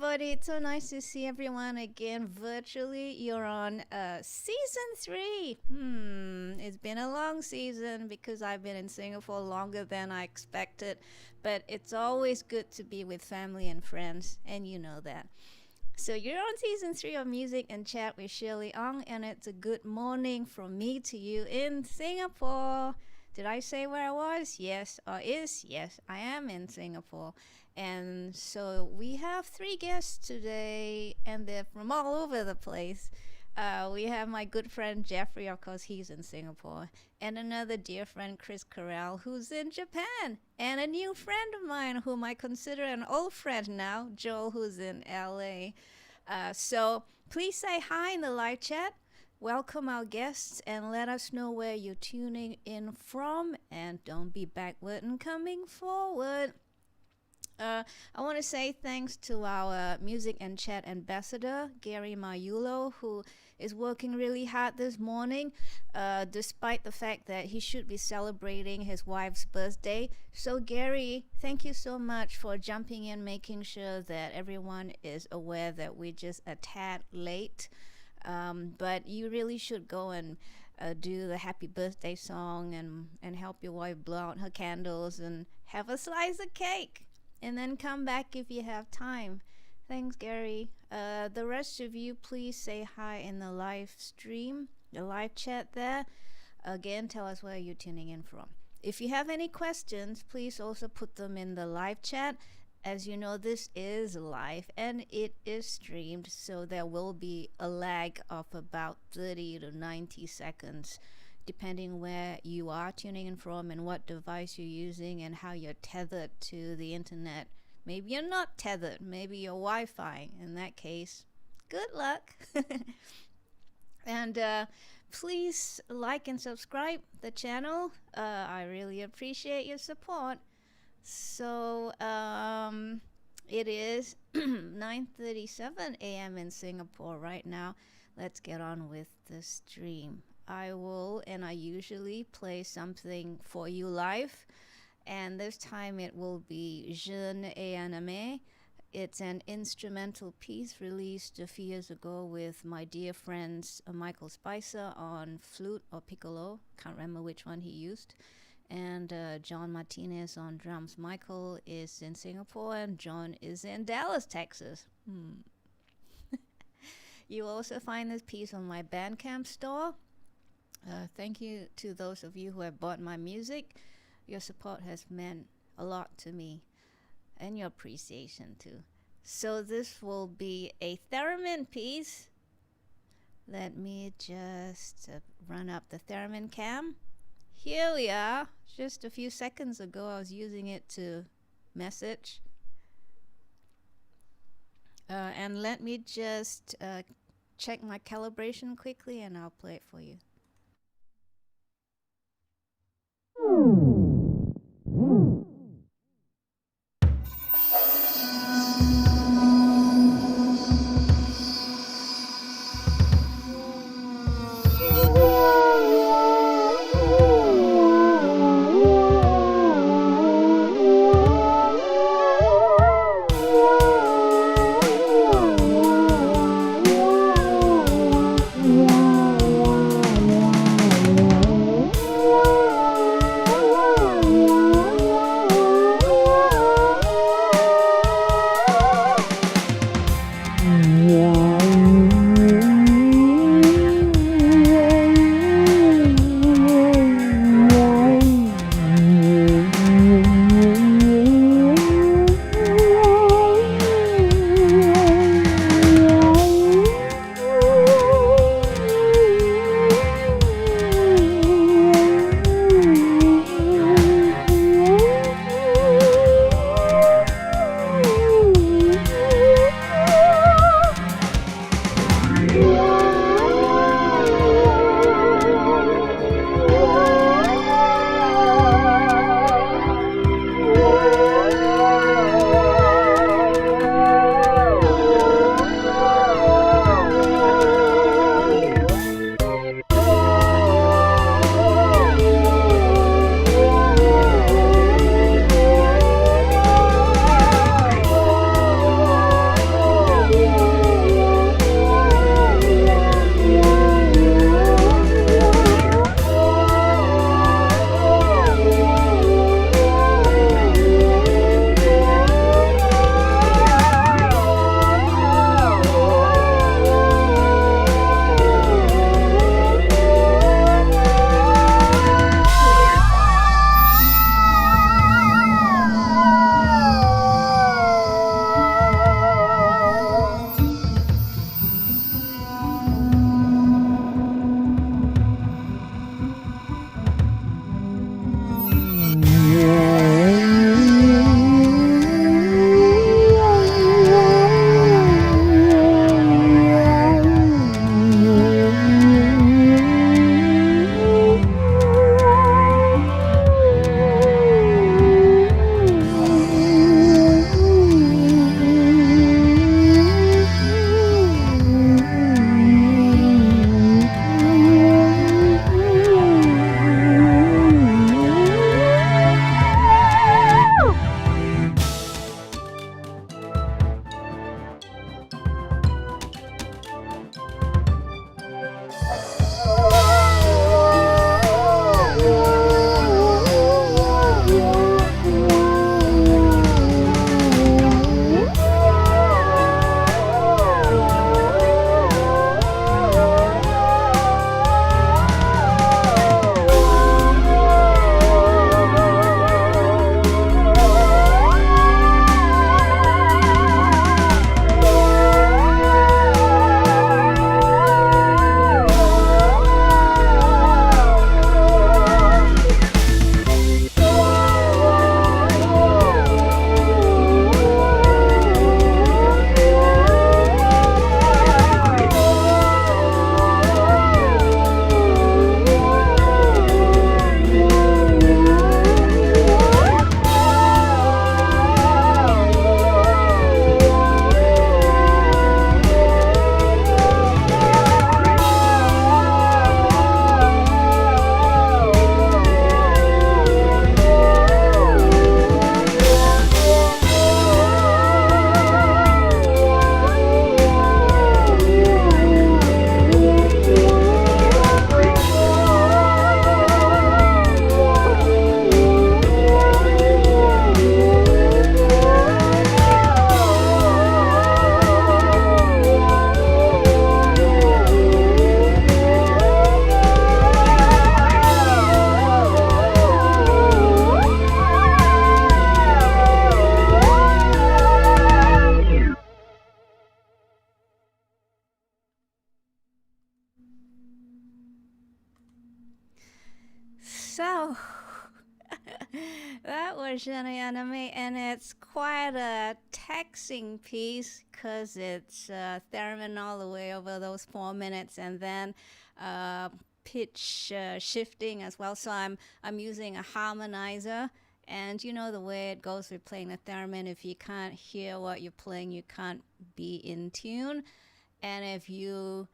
everybody. It's so nice to see everyone again virtually. You're on season 3. It's been a long season because I've been in Singapore longer than I expected. But it's always good to be with family and friends, and you know that. So you're on season 3 of Music and Chat with Shirley Ong, and it's a good morning from me to you in Singapore. Did I say where I was? Yes, or is? Yes, I am in Singapore. And so we have 3 guests today, and they're from all over the place. We have my good friend Geoffrey, of course, he's in Singapore, and another dear friend, Chris Currell, who's in Japan, and a new friend of mine whom I consider an old friend now, Joel, who's in LA. So please say hi in the live chat. Welcome our guests and let us know where you're tuning in from, and don't be backward and coming forward. I want to say thanks to our Music and Chat ambassador, Gary Mayulo, who is working really hard this morning, despite the fact that he should be celebrating his wife's birthday. So Gary, thank you so much for jumping in, making sure that everyone is aware that we're just a tad late. But you really should go and do the happy birthday song and help your wife blow out her candles and have a slice of cake. And then come back if you have time. Thanks, Gary. The rest of you, please say hi in the live stream, the live chat there. Again, tell us where you're tuning in from. If you have any questions, please also put them in the live chat. As you know, this is live and it is streamed, so there will be a lag of about 30 to 90 seconds. Depending where you are tuning in from and what device you're using and how you're tethered to the internet. Maybe you're not tethered, maybe you're Wi-Fi. In that case, good luck. And please like and subscribe the channel. I really appreciate your support. So it is 9:37 a.m. in Singapore right now. Let's get on with the stream. I will, and I usually play something for you live, and this time it will be Jeune et Animé. It's an instrumental piece released a few years ago with my dear friends Michael Spicer on flute or piccolo, can't remember which one he used, and John Martinez on drums. Michael is in Singapore and John is in Dallas, Texas. You will also find this piece on my Bandcamp store. Thank you to those of you who have bought my music. Your support has meant a lot to me, and your appreciation too. So this will be a theremin piece. Let me just run up the theremin cam. Here we are. Just a few seconds ago I was using it to message. And let me just check my calibration quickly and I'll play it for you. So that was Shiny Anime, and it's quite a taxing piece because it's theremin all the way over those 4 minutes, and then pitch shifting as well. So I'm using a harmonizer, and you know the way it goes with playing the theremin. If you can't hear what you're playing, you can't be in tune, and if you're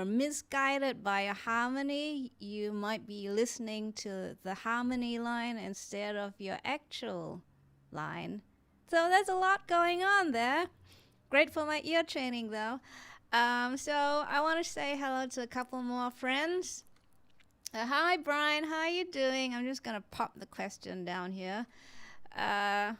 misguided by a harmony, you might be listening to the harmony line instead of your actual line. So there's a lot going on there. Great for my ear training though. So I want to say hello to a couple more friends. Hi Brian, how are you doing? I'm just going to pop the question down here. I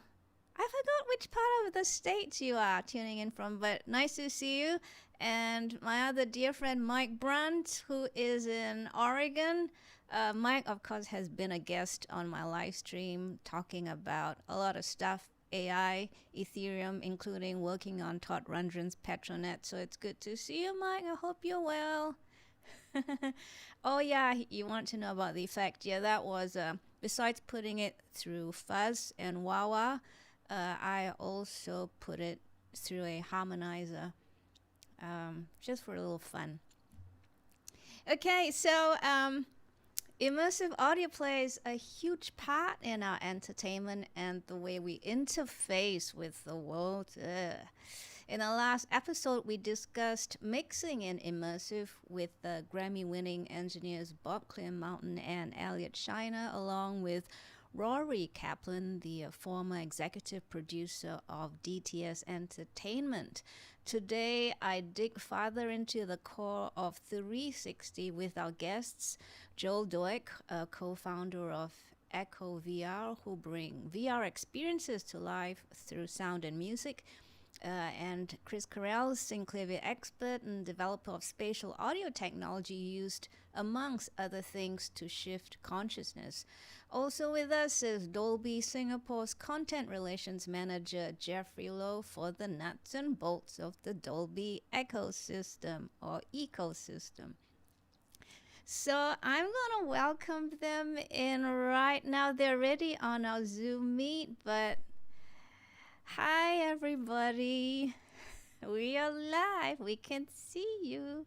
forgot which part of the States you are tuning in from, but nice to see you. And my other dear friend Mike Brandt, who is in Oregon. Mike, of course, has been a guest on my live stream talking about a lot of stuff, AI, Ethereum, including working on Todd Rundgren's Petronet. So it's good to see you, Mike. I hope you're well. Oh, yeah, you want to know about the effect. Yeah, that was, besides putting it through fuzz and wah-wah, I also put it through a harmonizer. Just for a little fun. Okay, so immersive audio plays a huge part in our entertainment and the way we interface with the world. In the last episode, we discussed mixing in immersive with the Grammy-winning engineers Bob Clearmountain and Elliot Shiner, along with Rory Kaplan, the former executive producer of DTS Entertainment. Today, I dig farther into the core of 360 with our guests, Joel Douek, a co-founder of EccoVR, who bring VR experiences to life through sound and music, and Chris Currell, Synclavier expert and developer of spatial audio technology used, amongst other things, to shift consciousness. Also with us is Dolby Singapore's content relations manager, Geoffrey Low, for the nuts and bolts of the Dolby ecosystem or ecosystem. So I'm going to welcome them in right now. They're already on our Zoom meet, but hi everybody. We are live. We can see you.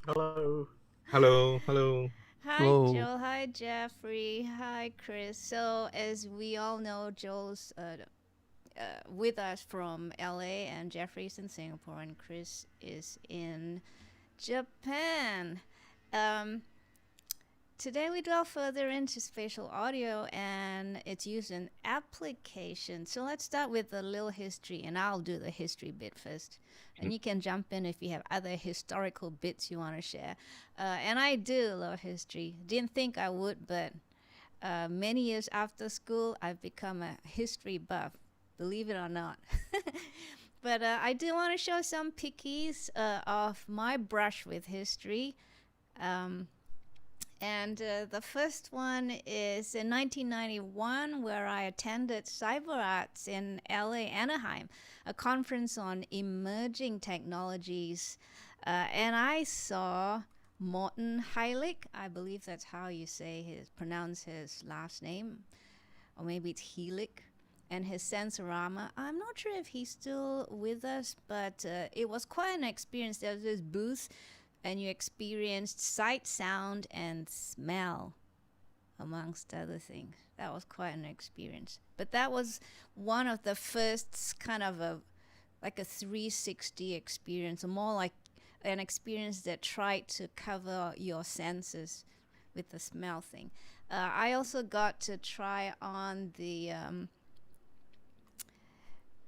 Hello. Hello. Hello. Hi, Hello. Joel. Hi, Geoffrey. Hi, Chris. So, as we all know, Joel's with us from LA, and Geoffrey's in Singapore, and Chris is in Japan. Today, we delve further into spatial audio and its use in applications. So, let's start with a little history, and I'll do the history bit first. And you can jump in if you have other historical bits you want to share. And I do love history. Didn't think I would, but many years after school, I've become a history buff, believe it or not. But I do want to show some pickies of my brush with history. And the first one is in 1991, where I attended CyberArts in LA, Anaheim, a conference on emerging technologies. And I saw Morten Heilig, I believe that's how you pronounce his last name, or maybe it's Heilig, and his Sensorama. I'm not sure if he's still with us, but it was quite an experience. There was this booth, and you experienced sight, sound, and smell, amongst other things. That was quite an experience. But that was one of the first kind of a 360 experience, or more like an experience that tried to cover your senses with the smell thing. I also got to try on the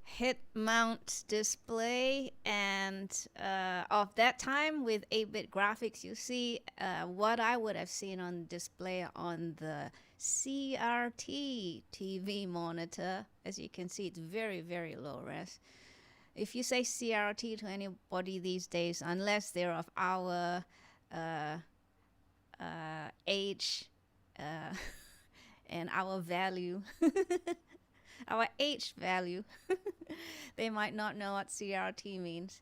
head mount display, and of that time with 8-bit graphics, you see what I would have seen on display on the CRT TV monitor. As you can see, it's very, very low res. If you say CRT to anybody these days, unless they're of our age and our value, our age value, they might not know what CRT means.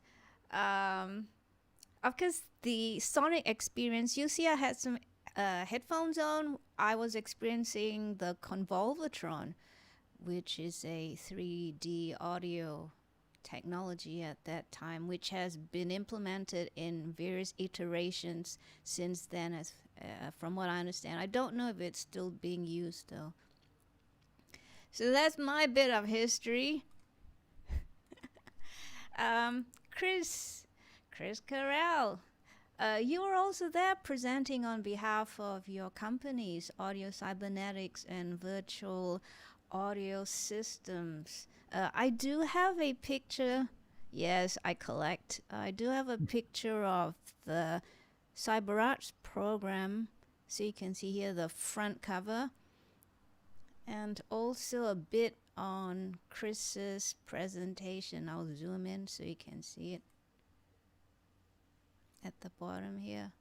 Of course, the sonic experience, you see I had some headphones on, I was experiencing the Convolvatron, which is a 3D audio technology at that time, which has been implemented in various iterations since then, as from what I understand. I don't know if it's still being used though. So that's my bit of history. Chris Currell, you were also there presenting on behalf of your companies, Audio Cybernetics and Virtual Audio Systems. I do have a picture. Yes, I collect. I do have a picture of the CyberArts program. So you can see here the front cover. And also a bit on Chris's presentation. I'll zoom in so you can see it at the bottom here.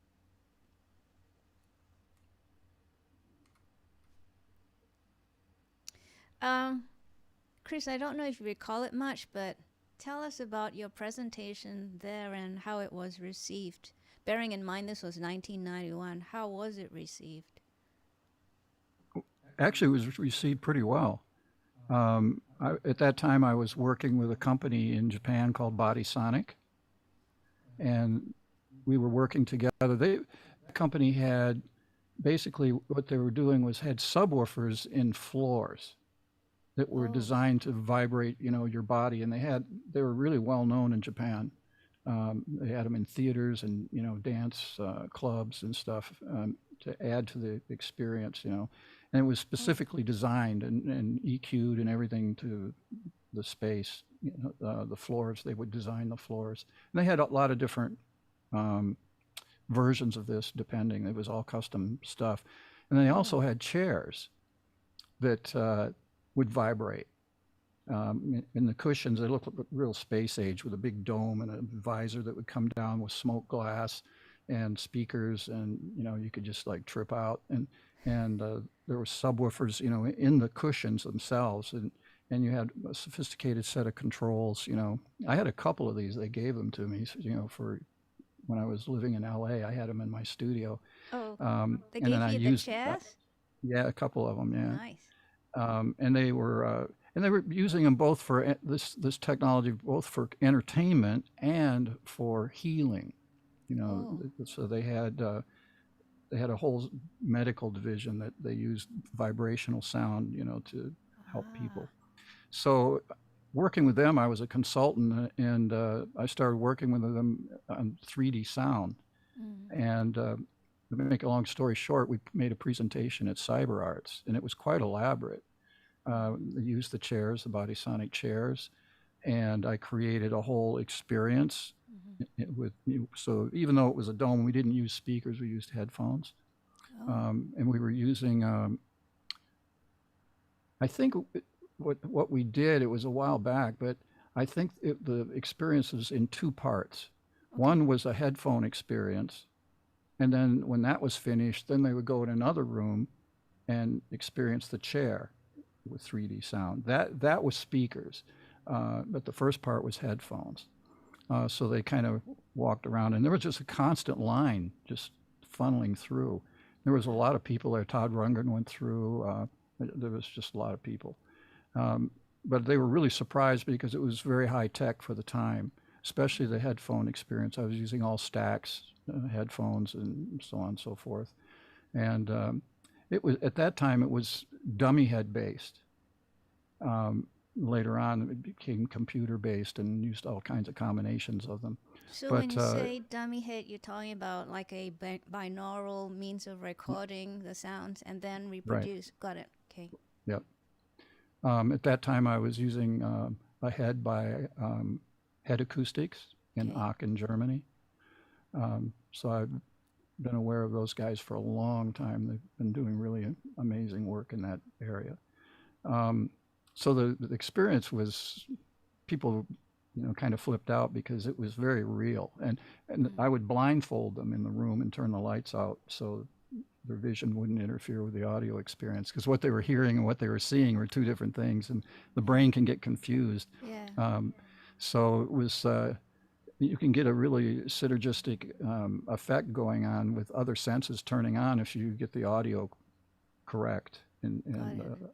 Chris, I don't know if you recall it much, but tell us about your presentation there and how it was received. Bearing in mind this was 1991, how was it received? Actually, it was received pretty well. At that time, I was working with a company in Japan called Bodysonic, and we were working together. The company had basically what they were doing was had subwoofers in floors that were designed to vibrate, your body, and they were really well known in Japan. They had them in theaters and dance clubs and stuff to add to the experience, and it was specifically designed and EQ'd and everything to the space, the floors. They would design the floors, and they had a lot of different versions of this, depending. It was all custom stuff, and they also had chairs that would vibrate. In the cushions, they looked like real space age with a big dome and a visor that would come down with smoke glass and speakers, and you could just like trip out. And there were subwoofers, in the cushions themselves, and you had a sophisticated set of controls. I had a couple of these. They gave them to me, for when I was living in LA. I had them in my studio. They gave you the chairs? Yeah, a couple of them. Yeah. Nice. And they were using them both for this technology, both for entertainment and for healing. So they had a whole medical division that they used vibrational sound, to help people. So working with them, I was a consultant, and I started working with them on 3D sound. And to make a long story short, we made a presentation at CyberArts, and it was quite elaborate. They used the chairs, the Bodysonic chairs, and I created a whole experience so even though it was a dome, we didn't use speakers, we used headphones. And we were using, I think what we did, it was a while back, but I think the experience was in two parts. One was a headphone experience, and then when that was finished, then they would go in another room and experience the chair with 3D sound. That was speakers, but the first part was headphones. So they kind of walked around, and there was just a constant line just funneling through. There was a lot of people there. Todd Rundgren went through. There was just a lot of people. But they were really surprised because it was very high tech for the time, especially the headphone experience. I was using all Stax headphones and so on and so forth. And it was, at that time, it was dummy head based. Later on, it became computer based and used all kinds of combinations of them. So when you say dummy head, you're talking about like a binaural means of recording the sounds and then reproduce. Right. Got it. Okay. Yep. At that time, I was using a head by Head Acoustics in Aachen, Germany. So I've been aware of those guys for a long time. They've been doing really amazing work in that area. So the experience was, people, kind of flipped out because it was very real. And I would blindfold them in the room and turn the lights out so their vision wouldn't interfere with the audio experience, because what they were hearing and what they were seeing were two different things, and the brain can get confused. Yeah. So it was, you can get a really synergistic effect going on with other senses turning on if you get the audio correct and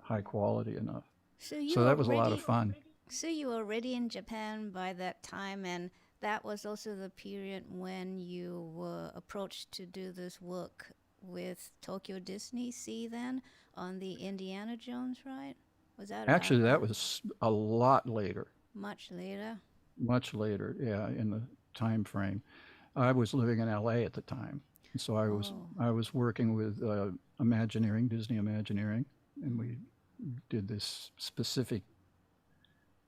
high quality enough. So that was a lot of fun. So you were already in Japan by that time, and that was also the period when you were approached to do this work with Tokyo DisneySea then on the Indiana Jones ride? Was that Actually, that was a lot later. Much later? Much later, yeah, in the time frame. I was living in LA at the time. So I was working with Imagineering, Disney Imagineering, and we did this specific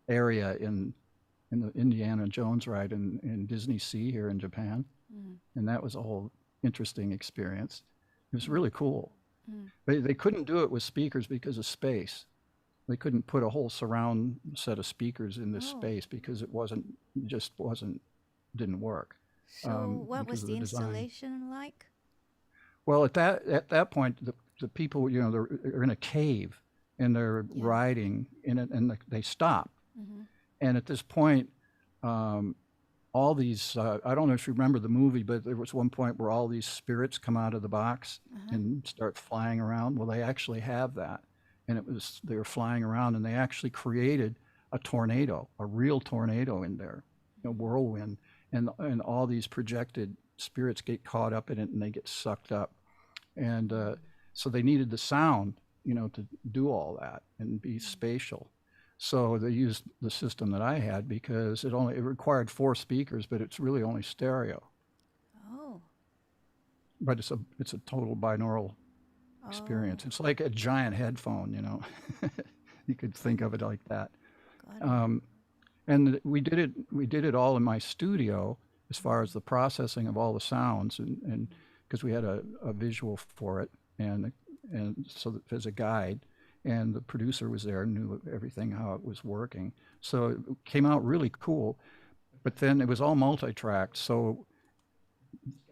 area in the Indiana Jones ride in DisneySea here in Japan. And that was a whole interesting experience. It was really cool. They couldn't do it with speakers because of space. They couldn't put a whole surround set of speakers in this space because didn't work. So what was the installation like? Well, at that point, the people, they're in a cave and they're riding in it, and they stop. And at this point, all these, I don't know if you remember the movie, but there was one point where all these spirits come out of the box and start flying around. Well, they actually have that. And they were flying around, and they actually created a tornado, a real tornado in there, a whirlwind. And all these projected spirits get caught up in it, and they get sucked up. And so they needed the sound, to do all that and be spatial. So they used the system that I had because it required 4 speakers, but it's really only stereo. Oh. But it's a total binaural experience. It's like a giant headphone, You could think of it like that. And we did it all in my studio as far as the processing of all the sounds, and because we had a visual for it, and so as a guide, and the producer was there, knew everything, how it was working. So it came out really cool, but then it was all multi-tracked. So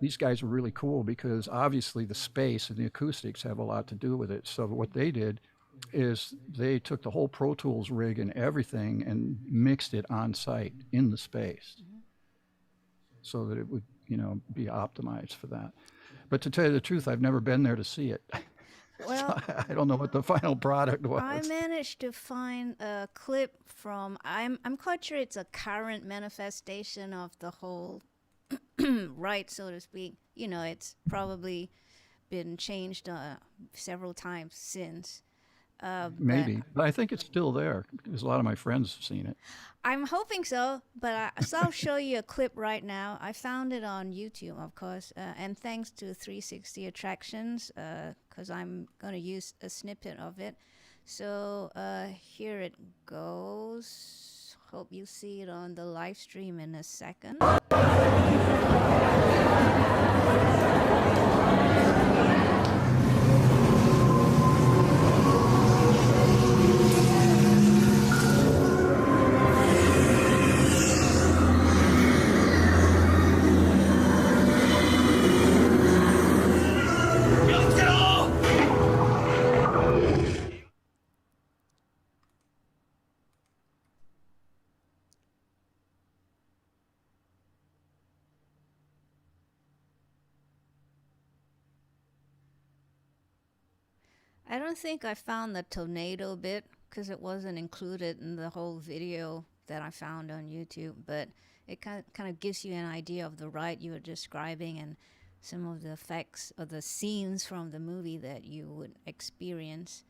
these guys were really cool because obviously the space and the acoustics have a lot to do with it. So what they did is they took the whole Pro Tools rig and everything and mixed it on site in the space so that it would, be optimized for that. But to tell you the truth, I've never been there to see it. Well, so I don't know what the final product was. I managed to find a clip from, I'm quite sure it's a current manifestation of the whole right, so to speak. It's probably been changed several times since. Maybe, but I think it's still there because a lot of my friends have seen it. I'm hoping so, but I'll show you a clip right now. I found it on YouTube, of course, and thanks to 360 Attractions, because I'm going to use a snippet of it. So here it goes. Hope you see it on the live stream in a second. I don't think I found the tornado bit because it wasn't included in the whole video that I found on YouTube, but it kind of gives you an idea of the ride you were describing and some of the effects of the scenes from the movie that you would experience.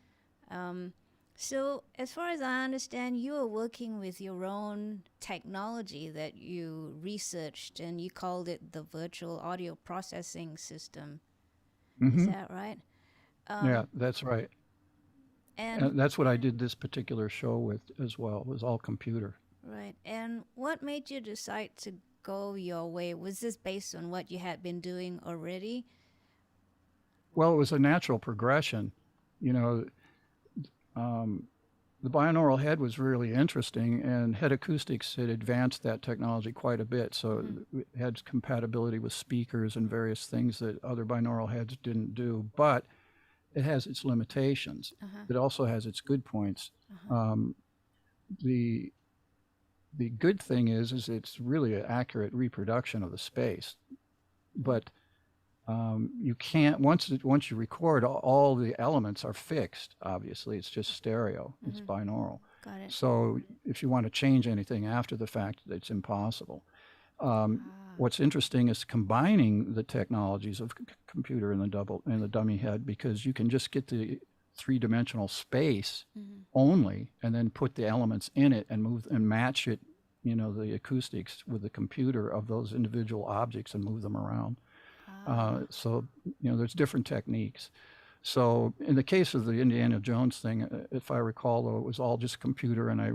So as far as I understand, you are working with your own technology that you researched, and you called it the virtual audio processing system. Is that right? Yeah, that's right. And that's what I did this particular show with as well. It was all computer. Right. And what made you decide to go your way? Was this based on what you had been doing already? Well, it was a natural progression. The binaural head was really interesting, and head acoustics had advanced that technology quite a bit. So it had compatibility with speakers and various things that other binaural heads didn't do. But it has its limitations. It also has its good points. the good thing is it's really an accurate reproduction of the space, but you can't once you record, all the elements are fixed. Obviously, it's just stereo. It's binaural. Got it. So if you want to change anything after the fact, it's impossible. What's interesting is combining the technologies of computer and the dummy head, because you can just get the three-dimensional space only, and then put the elements in it and move and match it, the acoustics with the computer of those individual objects and move them around. So there's different techniques. So in the case of the Indiana Jones thing, if I recall, though, it was all just computer, and I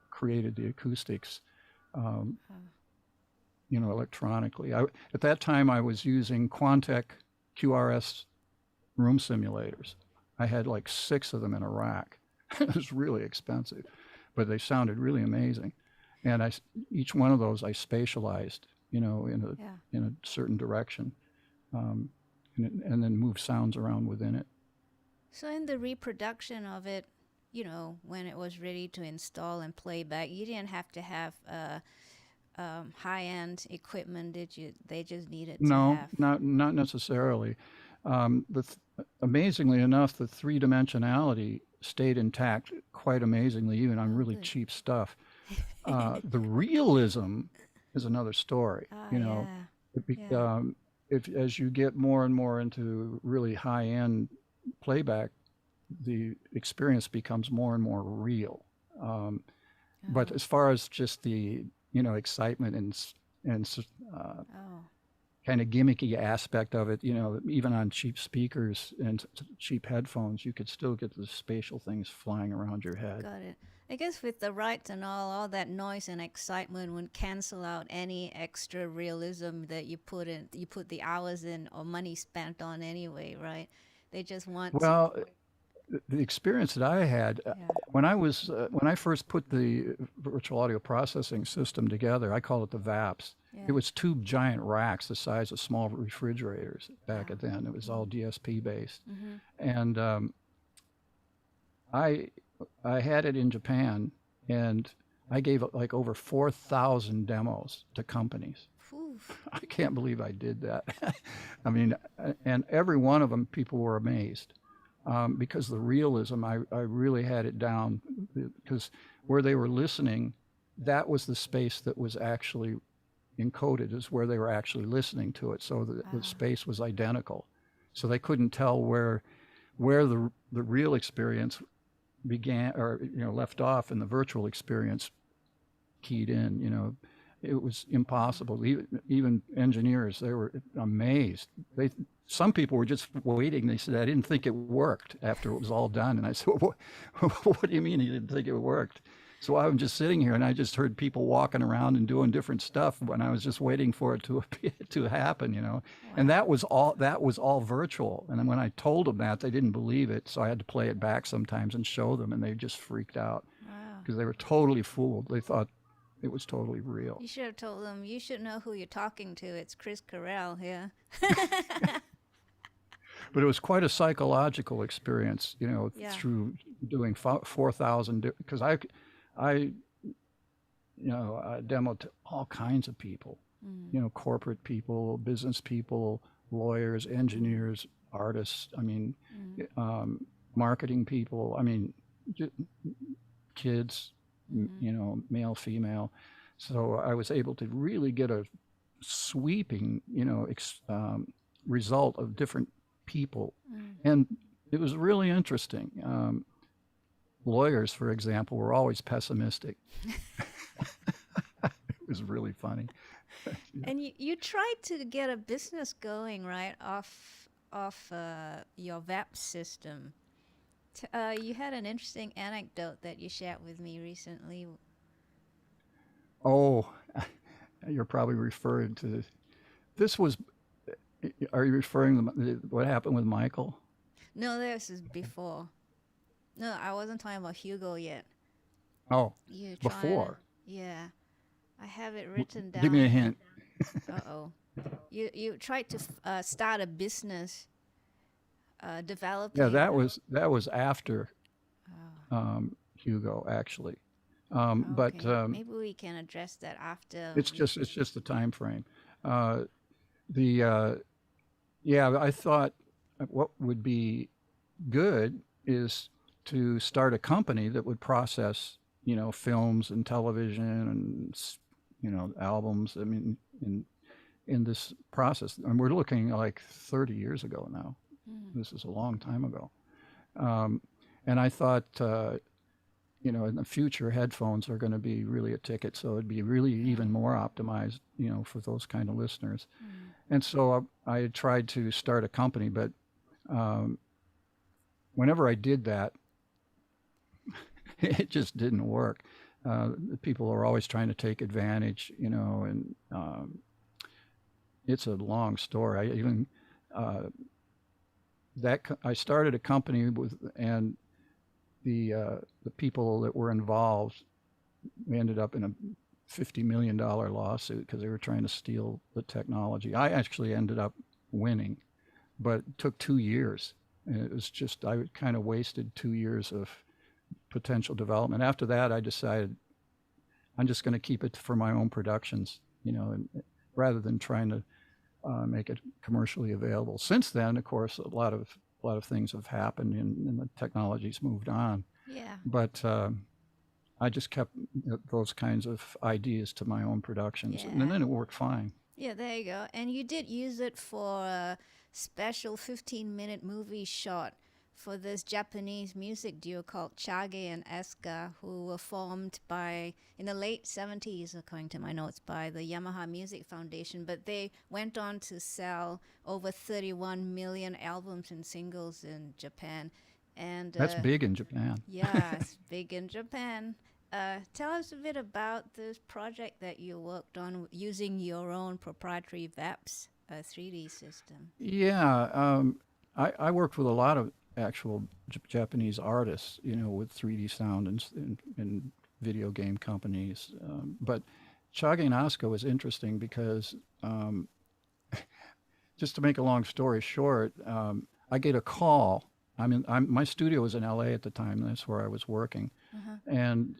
created the acoustics, electronically. At that time, I was using Quantec QRS room simulators. I had like 6 of them in a rack. It was really expensive, but they sounded really amazing. And each one of those I spatialized, in a certain direction, and then move sounds around within it. So in the reproduction of it, when it was ready to install and play back, you didn't have to have high-end equipment, did you? They just needed to have... No, not necessarily. Amazingly enough, the three-dimensionality stayed intact quite amazingly, even on really cheap stuff. The realism is another story. As you get more and more into really high-end playback, the experience becomes more and more real. But as far as just the excitement and kind of gimmicky aspect of it, even on cheap speakers and cheap headphones, you could still get the spatial things flying around your head. Got it. I guess with the rights and all that noise and excitement would cancel out any extra realism that you put the hours in or money spent on anyway, right? They just want the experience that I had when I first put the virtual audio processing system together, I call it the VAPS. It was 2 giant racks the size of small refrigerators back then. It was all DSP based. And I had it in Japan, and I gave like over 4,000 demos to companies. Oof. I can't believe I did that. I mean, and every one of them, people were amazed. Because the realism, I really had it down, because where they were listening, that was the space that was actually encoded, is where they were actually listening to it. So the space was identical. So they couldn't tell where the real experience began or left off and the virtual experience keyed in. It was impossible. Even engineers, they were amazed. Some people were just waiting. They said, I didn't think it worked after it was all done. And I said, what do you mean you didn't think it worked? So I was just sitting here, and I just heard people walking around and doing different stuff when I was just waiting for it to happen, Wow. And that was all virtual. And then when I told them that, they didn't believe it. So I had to play it back sometimes and show them, and they just freaked out because they were totally fooled. They thought it was totally real. You should have told them, you should know who you're talking to. It's Chris Currell here. But it was quite a psychological experience, through doing 4,000, because I demoed to all kinds of people, corporate people, business people, lawyers, engineers, artists, marketing people, kids, male, female. So I was able to really get a sweeping, result of different people. And it was really interesting. Lawyers, for example, were always pessimistic. It was really funny. And you tried to get a business going, right, off your VAP system. You had an interesting anecdote that you shared with me recently. Oh, you're probably referring to this. Are you referring to what happened with Michael? No, this is before. No, I wasn't talking about Hugo yet. Oh, before. Yeah, I have it written down. Give me a hint. Uh-oh. You tried to start a business, developing. Yeah, that was after Hugo, actually. But maybe we can address that after. it's just the time frame. The Yeah, I thought what would be good is to start a company that would process, films and television and, albums. I mean, in this process, and we're looking like 30 years ago now. This is a long time ago. And I thought, in the future, headphones are going to be really a ticket. So it'd be really even more optimized, for those kind of listeners. And so I tried to start a company, but whenever I did that, it just didn't work. People are always trying to take advantage, and it's a long story. I started a company and the people that were involved, we ended up in a $50 million lawsuit because they were trying to steal the technology. I actually ended up winning, but it took 2 years. And it was just, I kind of wasted 2 years of potential development. After that, I decided I'm just going to keep it for my own productions, and rather than trying to make it commercially available. Since then, of course, a lot of things have happened and the technology's moved on. Yeah. But I just kept those kinds of ideas to my own productions, and then it worked fine. Yeah, there you go. And you did use it for a special 15-minute movie shot for this Japanese music duo called Chage and Asuka, who were formed in the late 70s, according to my notes, by the Yamaha Music Foundation. But they went on to sell over 31 million albums and singles in Japan. And that's big in Japan. Yeah, it's big in Japan. Tell us a bit about this project that you worked on using your own proprietary VAPS 3D system. Yeah, I worked with a lot of actual Japanese artists, with 3D sound and video game companies. But Chage and Asuka was interesting because, just to make a long story short, I get a call. My studio was in LA at the time. That's where I was working. And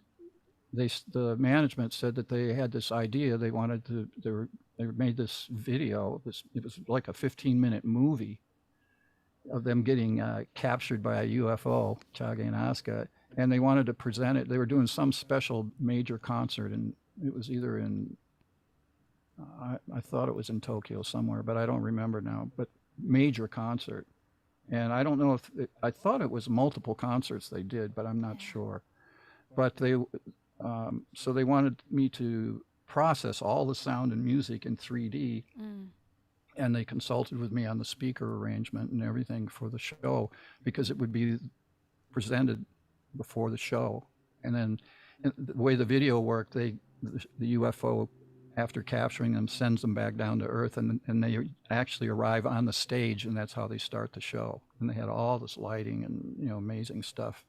the management said that they had this idea. They wanted to, they made this video. It was like a 15-minute movie of them getting captured by a UFO, Chage and Asuka, and they wanted to present it. They were doing some special major concert, and it was either in, I thought it was in Tokyo somewhere, but I don't remember now, but major concert. And I don't know I thought it was multiple concerts they did, but I'm not sure. But so they wanted me to process all the sound and music in 3D. And they consulted with me on the speaker arrangement and everything for the show, because it would be presented before the show. And then the way the video worked, the UFO, after capturing them, sends them back down to Earth, and they actually arrive on the stage, and that's how they start the show. And they had all this lighting and amazing stuff.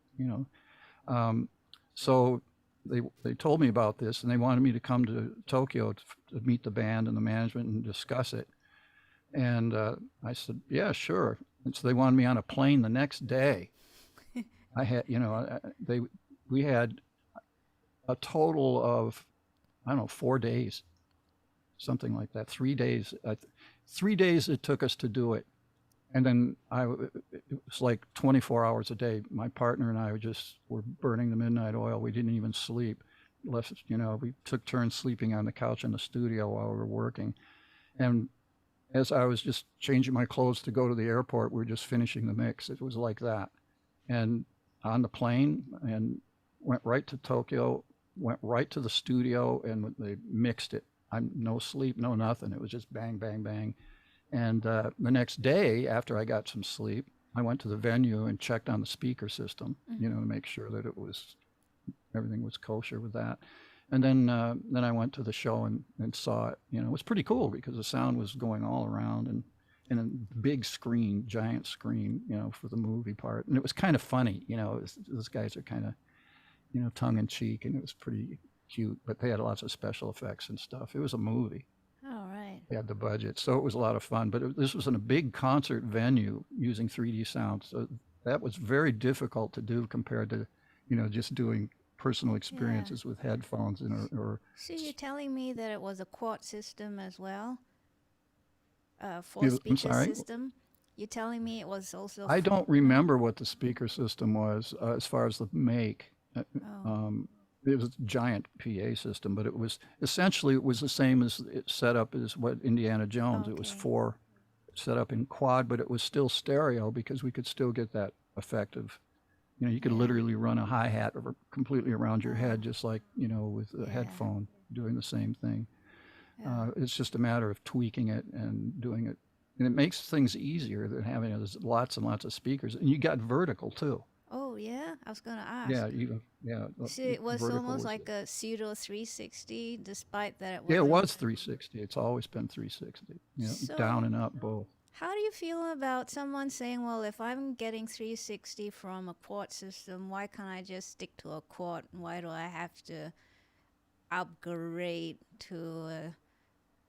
So they told me about this, and they wanted me to come to Tokyo to meet the band and the management and discuss it. And I said, yeah, sure. And so they wanted me on a plane the next day. I had, we had a total of, 4 days, something like that. 3 days. 3 days it took us to do it. And then it was like 24 hours a day. My partner and I were burning the midnight oil. We didn't even sleep. We took turns sleeping on the couch in the studio while we were working. And as I was just changing my clothes to go to the airport, we were just finishing the mix. It was like that. And on the plane, and went right to Tokyo, went right to the studio, and they mixed it. No sleep, no nothing. It was just bang, bang, bang. And the next day, after I got some sleep, I went to the venue and checked on the speaker system, to make sure that everything was kosher with that. And then I went to the show and saw it. It was pretty cool because the sound was going all around, and a big screen, giant screen, for the movie part. And it was kind of funny, those guys are kind of, tongue in cheek, and it was pretty cute. But they had lots of special effects and stuff. It was a movie. All right. They had the budget, so it was a lot of fun. But this was in a big concert venue using 3D sound, so that was very difficult to do compared to, just doing personal experiences with headphones or So you're telling me that it was a quad system as well? I'm Four-speaker sorry. system? You're telling me it was also... I don't remember what the speaker system was as far as the make. It was a giant PA system, but it was essentially it was the same as set up as what Indiana Jones. It was 4 set up in quad, but it was still stereo because we could still get that effect of, you could literally run a hi-hat completely around your head, just like, with a headphone doing the same thing. It's just a matter of tweaking it and doing it. And it makes things easier than having lots and lots of speakers. And you got vertical too. Oh, yeah? I was going to ask. Yeah. So it was almost like a pseudo 360, despite that it was... Yeah, it was 360. It's always been 360. So, down and up both. How do you feel about someone saying, well, if I'm getting 360 from a quad system, why can't I just stick to a quad? Why do I have to upgrade to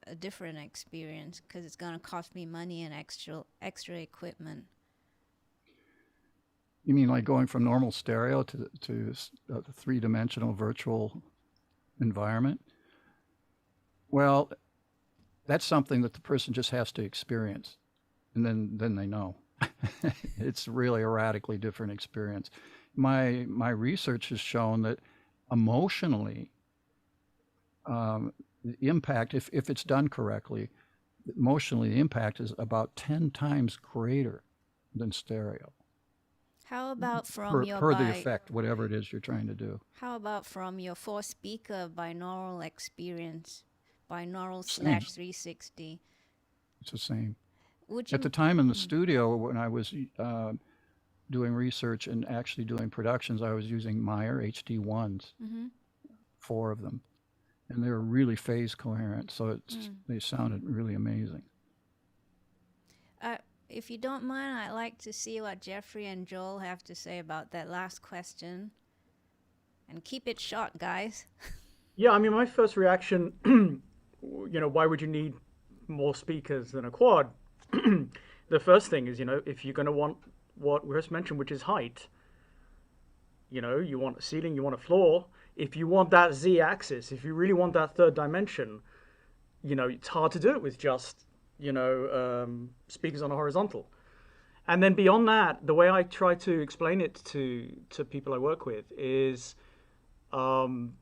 a different experience? Because it's going to cost me money and extra equipment. You mean like going from normal stereo to a three-dimensional virtual environment? Well, that's something that the person just has to experience, and then they know. It's really a radically different experience. My research has shown that emotionally, the impact, if it's done correctly, emotionally the impact is about 10 times greater than stereo. How about from per the effect, whatever it is you're trying to do. How about from your 4-speaker binaural experience, binaural/360? It's the same. Would you... At the time in the studio, when I was doing research and actually doing productions, I was using Meyer HD1s, 4 of them, and they were really phase coherent, so they sounded really amazing. If you don't mind, I'd like to see what Geoffrey and Joel have to say about that last question. And keep it short, guys. Yeah, I mean, my first reaction, why would you need more speakers than a quad? The first thing is, if you're going to want what we just mentioned, which is height, you want a ceiling, you want a floor. If you want that Z-axis, if you really want that third dimension, it's hard to do it with just speakers on a horizontal. And then beyond that, the way I try to explain it to people I work with is kind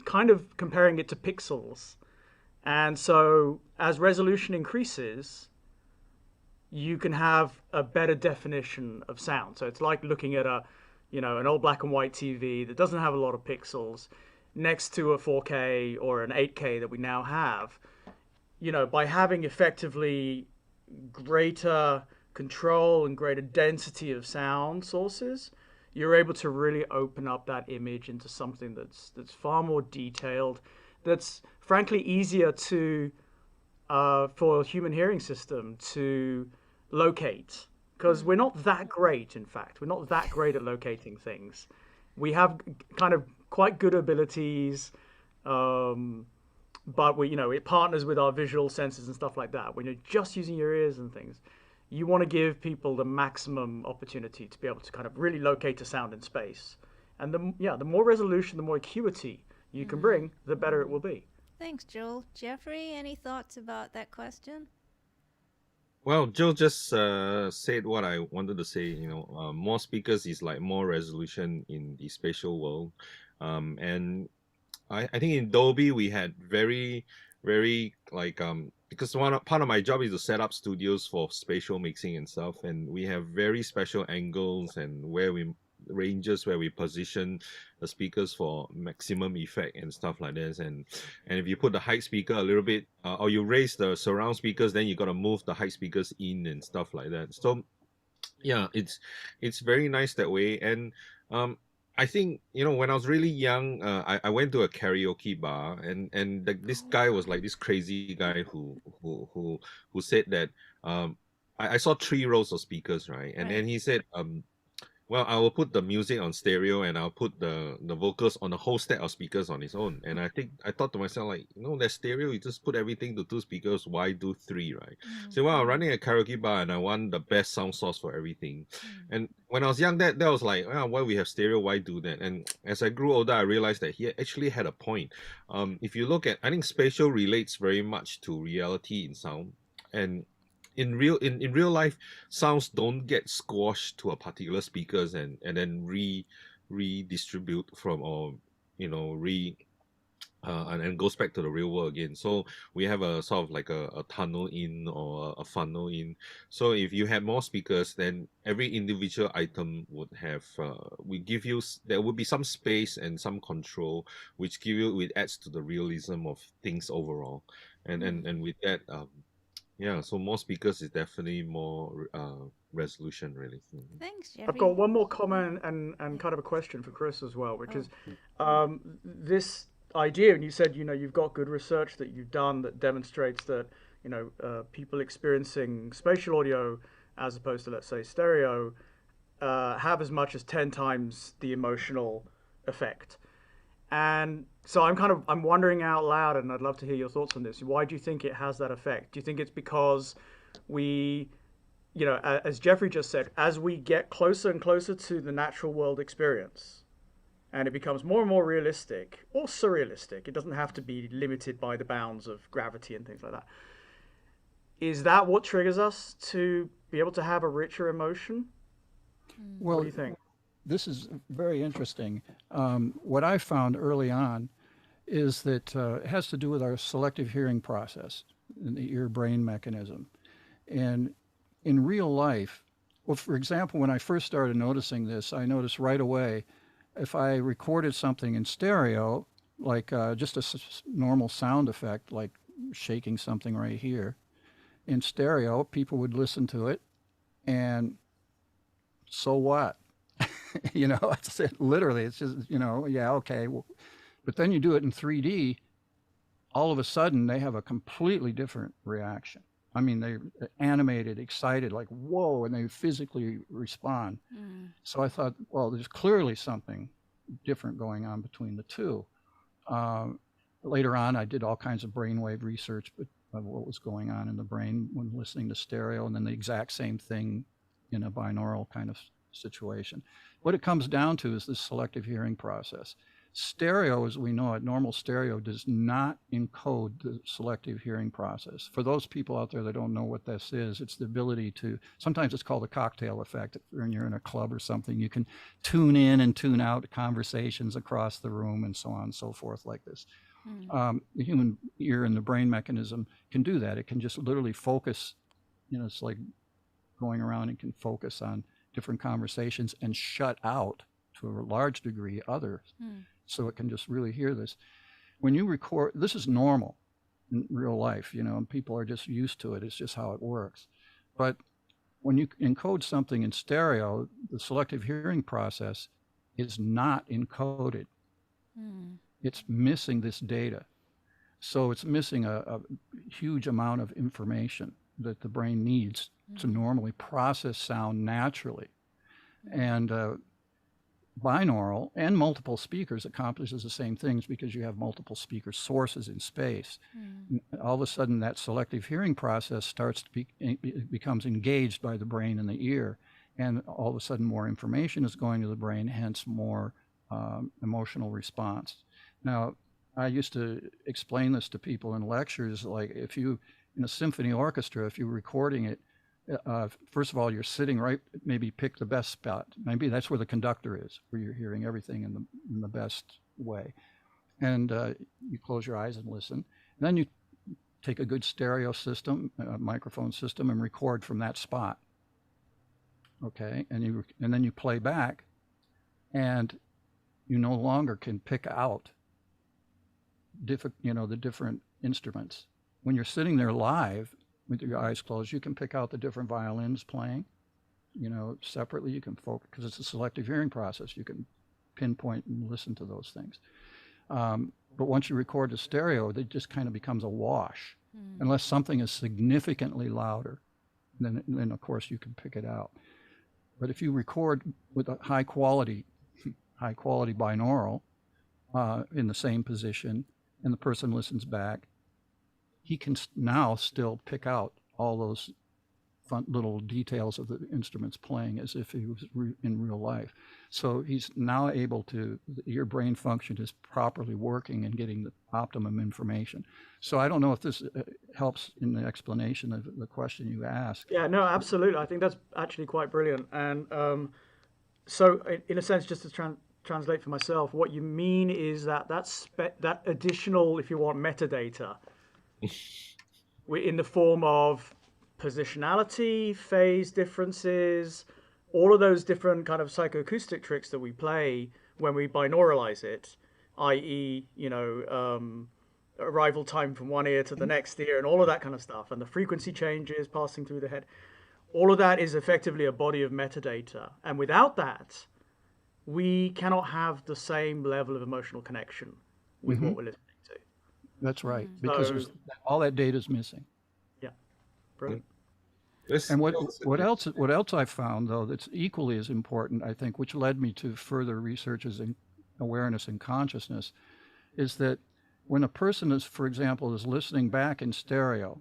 of comparing it to pixels. And so as resolution increases, you can have a better definition of sound. So it's like looking at an old black and white TV that doesn't have a lot of pixels next to a 4K or an 8K that we now have. By having effectively greater control and greater density of sound sources, you're able to really open up that image into something that's far more detailed, that's frankly easier to for a human hearing system to locate, because we're not that great. In fact, we're not that great at locating things. We have kind of quite good abilities. But it partners with our visual senses and stuff like that. When you're just using your ears and things, you want to give people the maximum opportunity to be able to kind of really locate a sound in space. And the more resolution, the more acuity you can bring, the better it will be. Thanks, Joel. Geoffrey, any thoughts about that question? Well, Joe just said what I wanted to say. More speakers is like more resolution in the spatial world, and I think in Dolby we had very because part of my job is to set up studios for spatial mixing and stuff, and we have very special angles and ranges where we position the speakers for maximum effect and stuff like this. And if you put the height speaker a little bit, or you raise the surround speakers, then you got to move the height speakers in and stuff like that. So yeah, it's very nice that way. And I think, when I was really young, I went to a karaoke bar, and this guy was like this crazy guy who said that I saw 3 rows of speakers, right? And then he said, Well, I will put the music on stereo and I'll put the vocals on the whole stack of speakers on its own. And I thought to myself, like, there's stereo, you just put everything to 2 speakers, why do 3, right? So I'm running a karaoke bar and I want the best sound source for everything. And when I was young, that was like, why we have stereo, why do that? And as I grew older, I realized that he actually had a point. If you look at, I think spatial relates very much to reality in sound. And in real life, sounds don't get squashed to a particular speakers and then redistribute from, or and goes back to the real world again. So we have a sort of like a tunnel in or a funnel in. So if you have more speakers, then every individual item would have there would be some space and some control, which it adds to the realism of things overall. And with that, yeah, so more speakers is definitely more resolution, really. Thanks, Geoffrey. I've got one more comment and kind of a question for Chris as well, which is this idea, and you said, you've got good research that you've done that demonstrates that, people experiencing spatial audio as opposed to, let's say, stereo, have as much as 10 times the emotional effect. And so I'm wondering out loud, and I'd love to hear your thoughts on this. Why do you think it has that effect? Do you think it's because we, as Geoffrey just said, as we get closer and closer to the natural world experience, and it becomes more and more realistic or surrealistic, it doesn't have to be limited by the bounds of gravity and things like that. Is that what triggers us to be able to have a richer emotion? Well, what do you think? This is very interesting. What I found early on is that it has to do with our selective hearing process in the ear-brain mechanism. And in real life, well, for example, when I first started noticing this, I noticed right away, if I recorded something in stereo, like just a normal sound effect, like shaking something right here, in stereo, people would listen to it, and so what? It's literally, it's just, yeah, okay. Well, but then you do it in 3D, all of a sudden they have a completely different reaction. I mean, they're animated, excited, like, whoa, and they physically respond. So I thought, well, there's clearly something different going on between the two. Later on, I did all kinds of brainwave research, but of what was going on in the brain when listening to stereo, and then the exact same thing in a binaural kind of situation. What it comes down to is this selective hearing process. Stereo, as we know it, normal stereo does not encode the selective hearing process. For those people out there that don't know what this is, it's the ability to, sometimes it's called a cocktail effect. When you're in a club or something, you can tune in and tune out conversations across the room and so on and so forth like this. The human ear and the brain mechanism can do that. It can just literally focus, it's like going around and can focus on different conversations and shut out to a large degree others. So it can just really hear this. When you record, this is normal in real life, and people are just used to it. It's just how it works. But when you encode something in stereo, the selective hearing process is not encoded. It's missing this data. So it's missing a huge amount of information that the brain needs to normally process sound naturally. And binaural and multiple speakers accomplishes the same things because you have multiple speaker sources in space. All of a sudden, that selective hearing process starts to becomes engaged by the brain and the ear, and all of a sudden more information is going to the brain, hence more emotional response. Now, I used to explain this to people in lectures, like if you, in a symphony orchestra, if you're recording it, first of all, you're sitting right, maybe pick the best spot. Maybe that's where the conductor is, where you're hearing everything in the best way. And you close your eyes and listen. And then you take a good stereo system, microphone system, and record from that spot. Okay, and then you play back, and you no longer can pick out the different instruments. When you're sitting there live with your eyes closed, you can pick out the different violins playing, separately. You can focus, because it's a selective hearing process. You can pinpoint and listen to those things. But once you record the stereo, it just kind of becomes a wash, unless something is significantly louder. Then of course you can pick it out. But if you record with a high quality binaural in the same position, and the person listens back, he can now still pick out all those fun little details of the instruments playing as if he was in real life. So he's now able to, your brain function is properly working and getting the optimum information. So I don't know if this helps in the explanation of the question you asked. Yeah, no, absolutely. I think that's actually quite brilliant. And so in a sense, just to translate for myself, what you mean is that that additional, if you want, metadata in the form of positionality, phase differences, all of those different kind of psychoacoustic tricks that we play when we binauralize it, i.e., arrival time from one ear to the next ear and all of that kind of stuff, and the frequency changes passing through the head, all of that is effectively a body of metadata. And without that, we cannot have the same level of emotional connection with what we're listening to. That's right, because all that data is missing. Yeah, brilliant. And what else I found, though, that's equally as important, I think, which led me to further researches in awareness and consciousness, is that when a person is, for example, is listening back in stereo,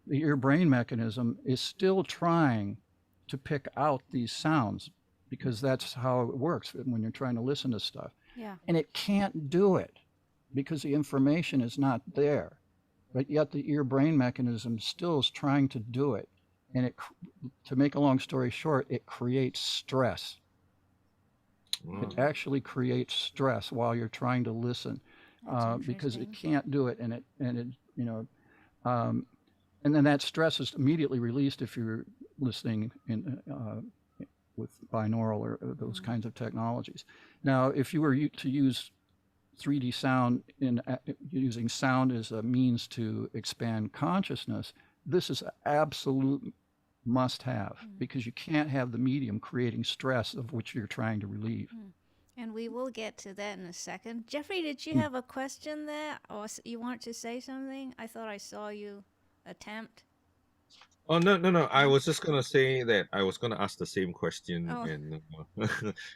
the ear brain mechanism is still trying to pick out these sounds, because that's how it works when you're trying to listen to stuff. Yeah. And it can't do it because the information is not there. But yet the ear brain mechanism still is trying to do it. And to make a long story short, it creates stress. It actually creates stress while you're trying to listen, because it can't do it, and then that stress is immediately released if you're listening with binaural or those kinds of technologies. Now, if you were to use 3D sound using sound as a means to expand consciousness, this is an absolute must-have, because you can't have the medium creating stress of which you're trying to relieve. And we will get to that in a second. Geoffrey, did you have a question there, or you want to say something? I thought I saw you attempt. Oh, no. I was just going to say that I was going to ask the same question, and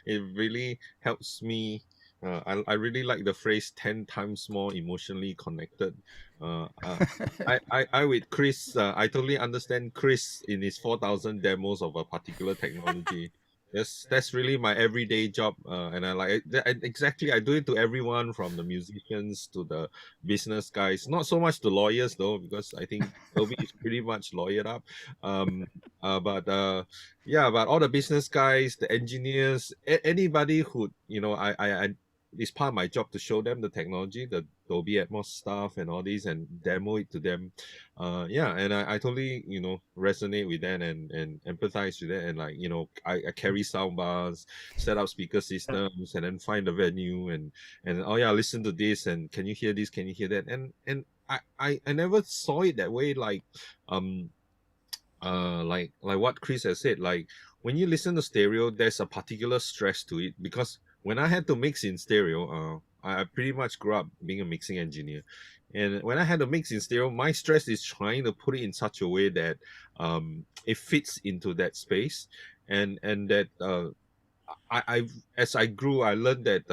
it really helps me. I really like the phrase 10 times more emotionally connected. I with Chris, I totally understand Chris in his 4,000 demos of a particular technology. Yes, that's really my everyday job, and I like it. Exactly, I do it to everyone, from the musicians to the business guys. Not so much the lawyers though, because I think Dolby is pretty much lawyered up. But all the business guys, the engineers, anybody who I it's part of my job to show them the technology, the Dolby Atmos stuff and all these, and demo it to them. And I totally, resonate with that and empathize with that. And I carry sound bars, set up speaker systems, and then find the venue and listen to this, and can you hear this? Can you hear that? And I never saw it that way, like what Chris has said. Like, when you listen to stereo, there's a particular stress to it, because when I had to mix in stereo, I pretty much grew up being a mixing engineer. And when I had to mix in stereo, my stress is trying to put it in such a way that it fits into that space. And that as I grew, I learned that,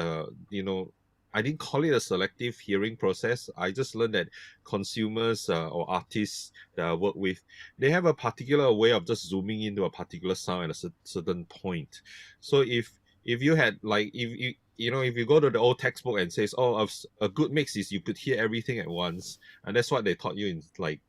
I didn't call it a selective hearing process. I just learned that consumers or artists that I work with, they have a particular way of just zooming into a particular sound at a certain point. So if you had, like, if you go to the old textbook and says, a good mix is you could hear everything at once, and that's what they taught you in, like,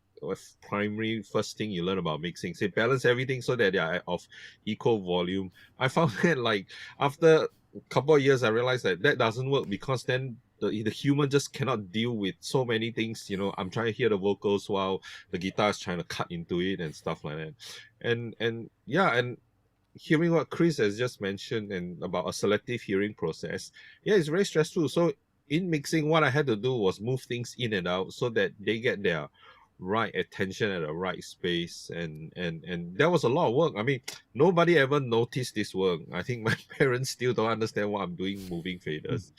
primary first thing you learn about mixing. Say balance everything so that they are of equal volume. I found that, like, after a couple of years, I realized that doesn't work, because then the human just cannot deal with so many things. I'm trying to hear the vocals while the guitar is trying to cut into it and stuff like that. And hearing what Chris has just mentioned and about a selective hearing process, it's very stressful. So in mixing, what I had to do was move things in and out so that they get their right attention at the right space, and that was a lot of work. I mean, nobody ever noticed this work. I think my parents still don't understand what I'm doing moving faders.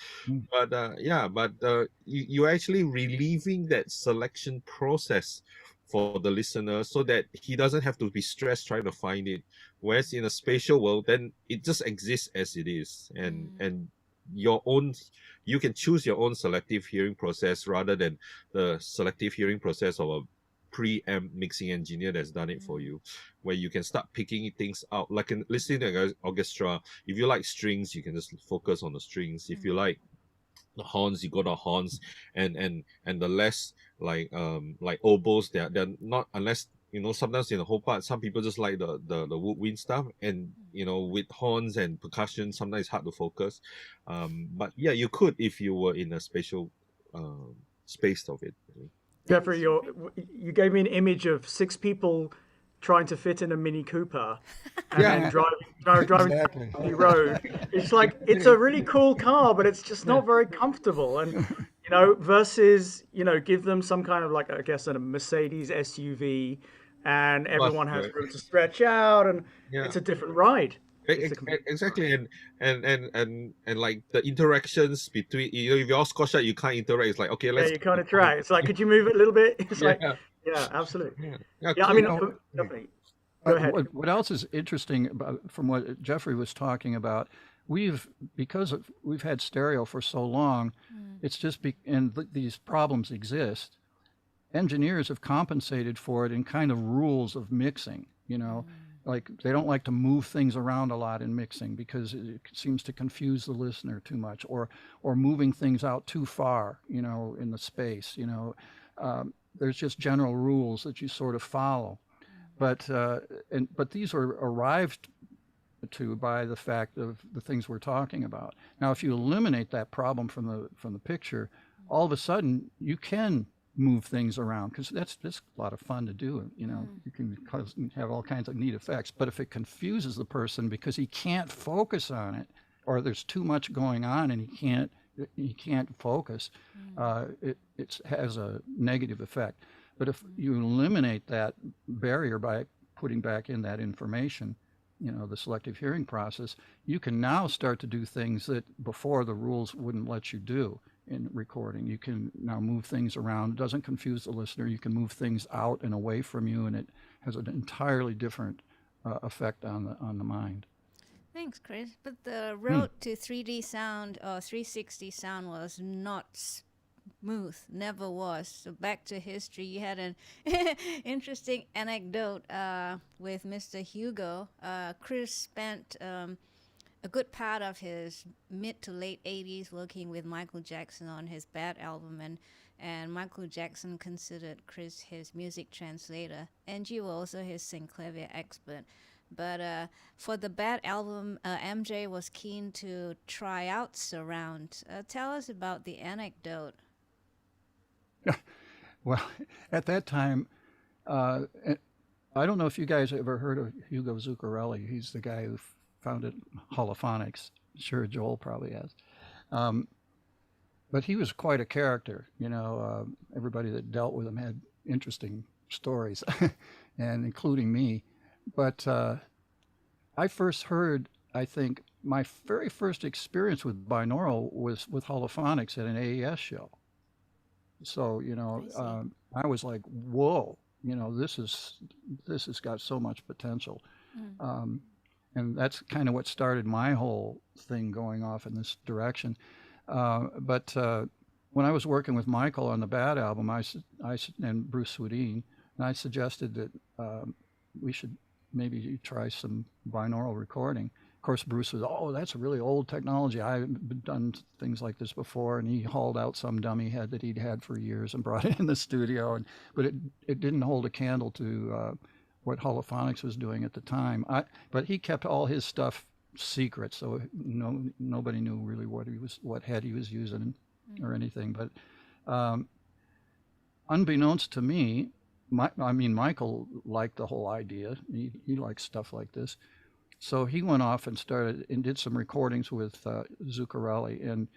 But you're actually relieving that selection process for the listener so that he doesn't have to be stressed trying to find it. Whereas in a spatial world, then it just exists as it is, and your own, you can choose your own selective hearing process rather than the selective hearing process of a pre-amp mixing engineer that's done it for you, where you can start picking things out. Like in listening to an orchestra, if you like strings, you can just focus on the strings. If you like the horns, you go to horns, and the less like oboes, they're not, unless sometimes in the whole part, some people just like the woodwind stuff, and with horns and percussion sometimes it's hard to focus, but yeah, you could if you were in a spatial space of it. Geoffrey, you gave me an image of 6 people trying to fit in a Mini Cooper and then driving Exactly. down the road. It's like, it's a really cool car, but it's just not very comfortable. And, versus, give them some kind of like, I guess, a Mercedes SUV, and everyone has room to stretch out, and it's a different ride. Exactly, and like the interactions between, if you're all squashed out, you can't interact. It's like, okay, let's. Yeah, you can't interact. It's like, could you move it a little bit? It's like, yeah, absolutely. Yeah, I mean, definitely. Go ahead. What else is interesting about, from what Geoffrey was talking about, because we've had stereo for so long, it's just and these problems exist. Engineers have compensated for it in kind of rules of mixing. Like they don't like to move things around a lot in mixing because it seems to confuse the listener too much, or moving things out too far, in the space. There's just general rules that you sort of follow, but these are arrived to by the fact of the things we're talking about. Now, if you eliminate that problem from the picture, all of a sudden you can move things around, because that's a lot of fun to do. You can have all kinds of neat effects. But if it confuses the person because he can't focus on it, or there's too much going on and he can't focus, it has a negative effect. But if you eliminate that barrier by putting back in that information, the selective hearing process, you can now start to do things that before the rules wouldn't let you do in recording. You can now move things around. It doesn't confuse the listener. You can move things out and away from you, and it has an entirely different effect on the mind. Thanks, Chris. But the road to 3D sound or 360 sound was not smooth, never was. So back to history, you had an interesting anecdote with Mr. Hugo. Chris spent a good part of his mid to late 80s working with Michael Jackson on his Bad album, and Michael Jackson considered Chris his music translator, and you were also his synclavier expert. But for the Bad album, MJ was keen to try out surround. Tell us about the anecdote. Well, at that time, I don't know if you guys ever heard of Hugo Zuccarelli. He's the guy who founded Holophonics. Sure, Joel probably has. But he was quite a character. Everybody that dealt with him had interesting stories, and including me. But I first heard, I think, my very first experience with binaural was with Holophonics at an AES show. So, I was like, whoa, this has got so much potential. And that's kind of what started my whole thing going off in this direction. But when I was working with Michael on the Bad album, and Bruce Swedien, and I suggested that we should maybe try some binaural recording. Of course, Bruce was, that's a really old technology. I've done things like this before, and he hauled out some dummy head that he'd had for years and brought it in the studio. But it didn't hold a candle to what Holophonics was doing at the time. But he kept all his stuff secret, so nobody knew really what head he was using or anything. But unbeknownst to me, Michael liked the whole idea. He liked stuff like this. So he went off and did some recordings with Zuccarelli. And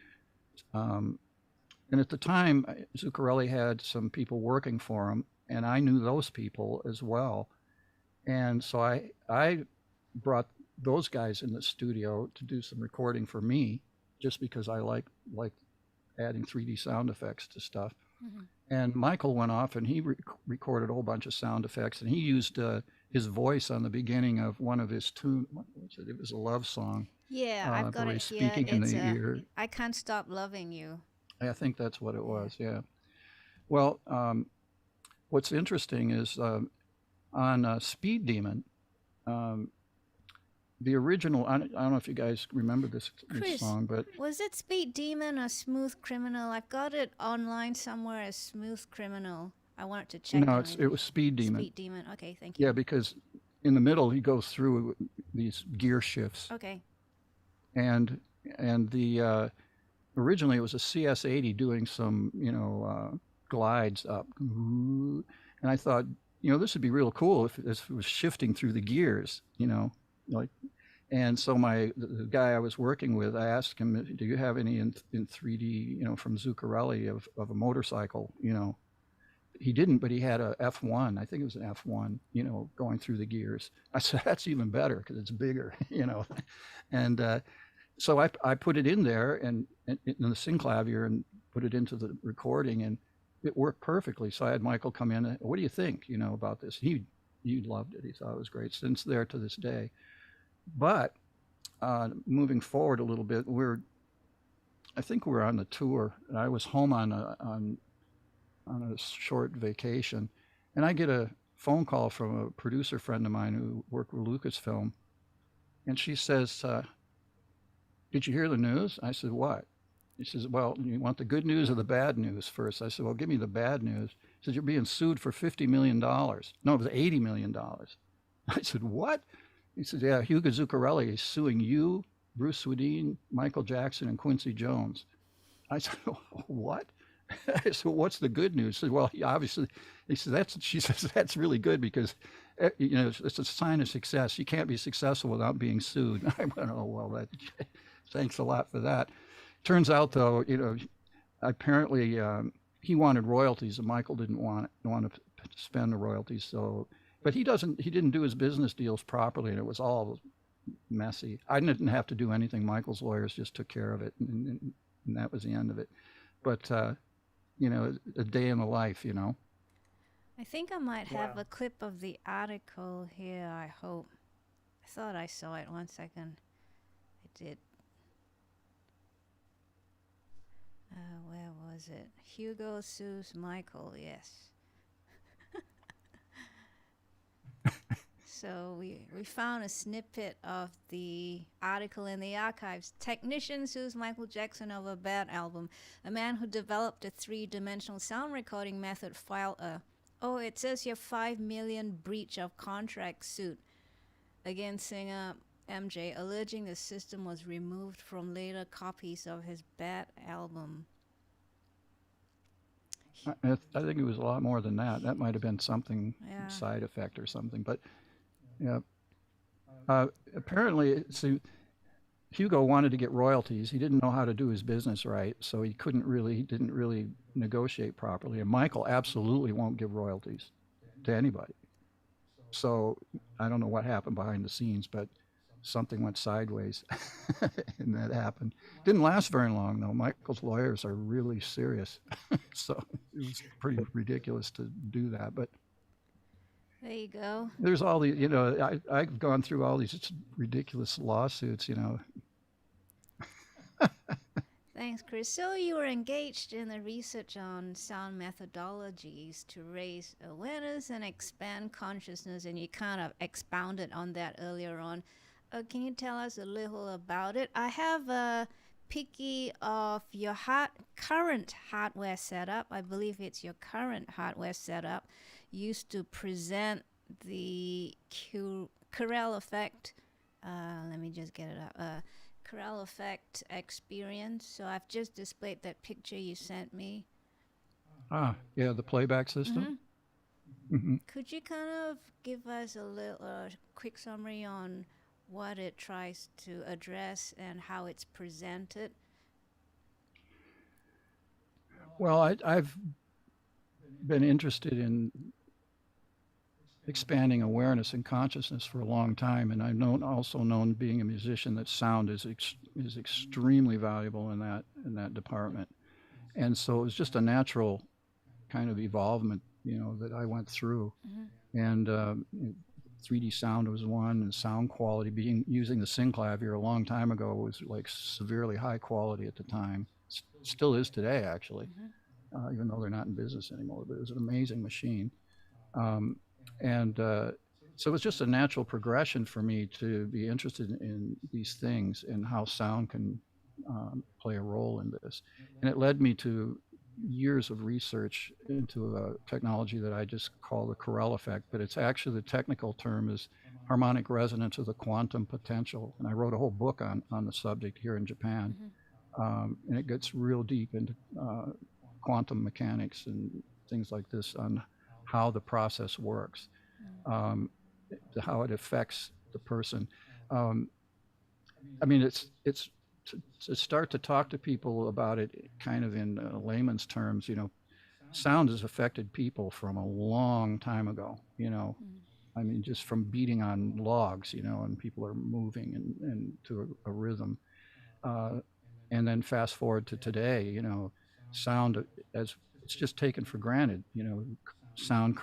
at the time, Zuccarelli had some people working for him, and I knew those people as well. And so I brought those guys in the studio to do some recording for me, just because I like adding 3D sound effects to stuff. And Michael went off and he recorded a whole bunch of sound effects, and he used his voice on the beginning of one of his tunes. What was it? It was a love song. Yeah, I've got where it he's here. speaking in It's the ear. I Can't Stop Loving You. I think that's what it was. Yeah. Well, what's interesting is on Speed Demon, the original. I don't know if you guys remember this Chris, song, but was it Speed Demon or Smooth Criminal? I've got it online somewhere as Smooth Criminal. I wanted to check. no, on it was Speed Demon. Speed Demon. Okay, thank you. Yeah, because in the middle he goes through these gear shifts, Okay. and the originally it was a CS80 doing some glides up, and I thought this would be real cool if this was shifting through the gears, like. And so the guy I was working with, I asked him, "Do you have any in 3D, from Zuccarelli of a motorcycle?" He didn't, but he had a F1. I think it was an F1, going through the gears. I said, "That's even better because it's bigger," And so I put it in there and in the synclavier and put it into the recording, and it worked perfectly. So I had Michael come in. And, "What do you think, about this?" He loved it. He thought it was great. Since there to this day. But moving forward a little bit, I think we're on the tour, and I was home on a short vacation, and I get a phone call from a producer friend of mine who worked with Lucasfilm, and she says, "Did you hear the news?" I said, "What?" He says, "Well, you want the good news or the bad news first?" I said, "Well, give me the bad news." He says, "You're being sued for $50 million. No, it was $80 million. I said, "What?" He said, "Yeah, Hugo Zuccarelli is suing you, Bruce Swedien, Michael Jackson, and Quincy Jones." I said, "What?" I said, "What's the good news?" He said, "Well, obviously," he said, she says, "That's really good because, it's a sign of success. You can't be successful without being sued." I went, "Oh, well, thanks a lot for that." Turns out, though, apparently he wanted royalties, and Michael didn't want to spend the royalties, so. But he didn't do his business deals properly, and it was all messy. I didn't have to do anything. Michael's lawyers just took care of it, and that was the end of it. But, a day in the life, I think I might have a clip of the article here, I hope. I thought I saw it. 1 second. I did. Where was it? Hugo sues Michael, yes. So we found a snippet of the article in the archives. Technician sues Michael Jackson over a bad album. A man who developed a 3-dimensional sound recording method filed it says here $5 million breach of contract suit against singer MJ, alleging the system was removed from later copies of his bad album. I think it was a lot more than that. That might have been something, side effect or something. But, yeah. Apparently, Hugo wanted to get royalties. He didn't know how to do his business right, so he didn't really negotiate properly. And Michael absolutely won't give royalties to anybody. So I don't know what happened behind the scenes, but something went sideways, and that happened. Didn't last very long, though. Michael's lawyers are really serious, so it was pretty ridiculous to do that. But there you go. there's all the, I've gone through all these ridiculous lawsuits, Thanks, Chris. So you were engaged in the research on sound methodologies to raise awareness and expand consciousness, and you kind of expounded on that earlier on. Can you tell us a little about it? I have a picky of your current hardware setup. I believe it's your current hardware setup used to present the Currell Effect. Let me just get it up. Currell Effect experience. So I've just displayed that picture you sent me. Ah, yeah, the playback system. Mm-hmm. Could you kind of give us a little quick summary on what it tries to address and how it's presented? Well, I've been interested in expanding awareness and consciousness for a long time, and I've also known, being a musician, that sound is extremely valuable in that department. And so it was just a natural kind of evolvement, that I went through. And 3D sound was one, and sound quality, using the synclavier a long time ago was like severely high quality at the time. Still is today, actually, even though they're not in business anymore. But it was an amazing machine. So it was just a natural progression for me to be interested in these things and how sound can play a role in this. And it led me to years of research into a technology that I just call the Currell Effect, but it's actually, the technical term is harmonic resonance of the quantum potential. And I wrote a whole book on the subject here in Japan. And it gets real deep into quantum mechanics and things like this on how the process works, how it affects the person. I mean, it's to start to talk to people about it kind of in layman's terms, sound has affected people from a long time ago, I mean, just from beating on logs, and people are moving and to a rhythm. And then fast forward to today, sound, as it's just taken for granted, sound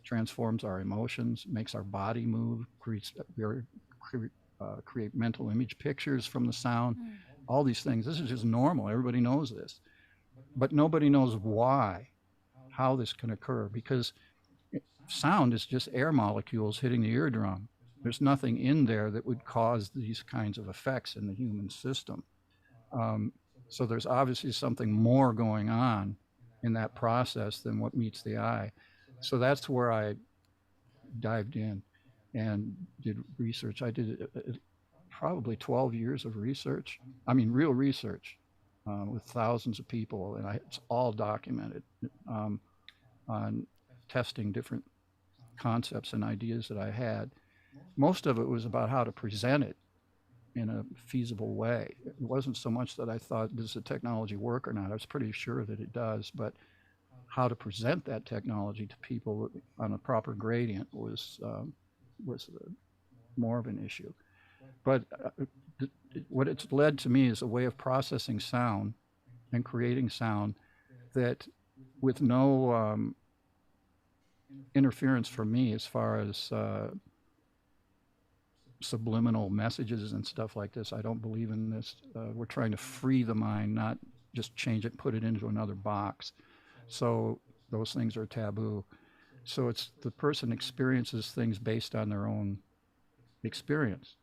transforms our emotions, makes our body move, create mental image pictures from the sound, all these things. This is just normal. Everybody knows this. But nobody knows how this can occur, because sound is just air molecules hitting the eardrum. There's nothing in there that would cause these kinds of effects in the human system. So there's obviously something more going on in that process than what meets the eye. So that's where I dived in and did research. I did probably 12 years of research. I mean, real research with thousands of people, and it's all documented on testing different concepts and ideas that I had. Most of it was about how to present it in a feasible way. It wasn't so much that I thought, does the technology work or not? I was pretty sure that it does, but how to present that technology to people on a proper gradient was more of an issue. But what it's led to me is a way of processing sound and creating sound that, with no interference from me as far as subliminal messages and stuff like this. I don't believe in this. We're trying to free the mind, not just change it, put it into another box. So those things are taboo. So it's the person experiences things based on their own experience.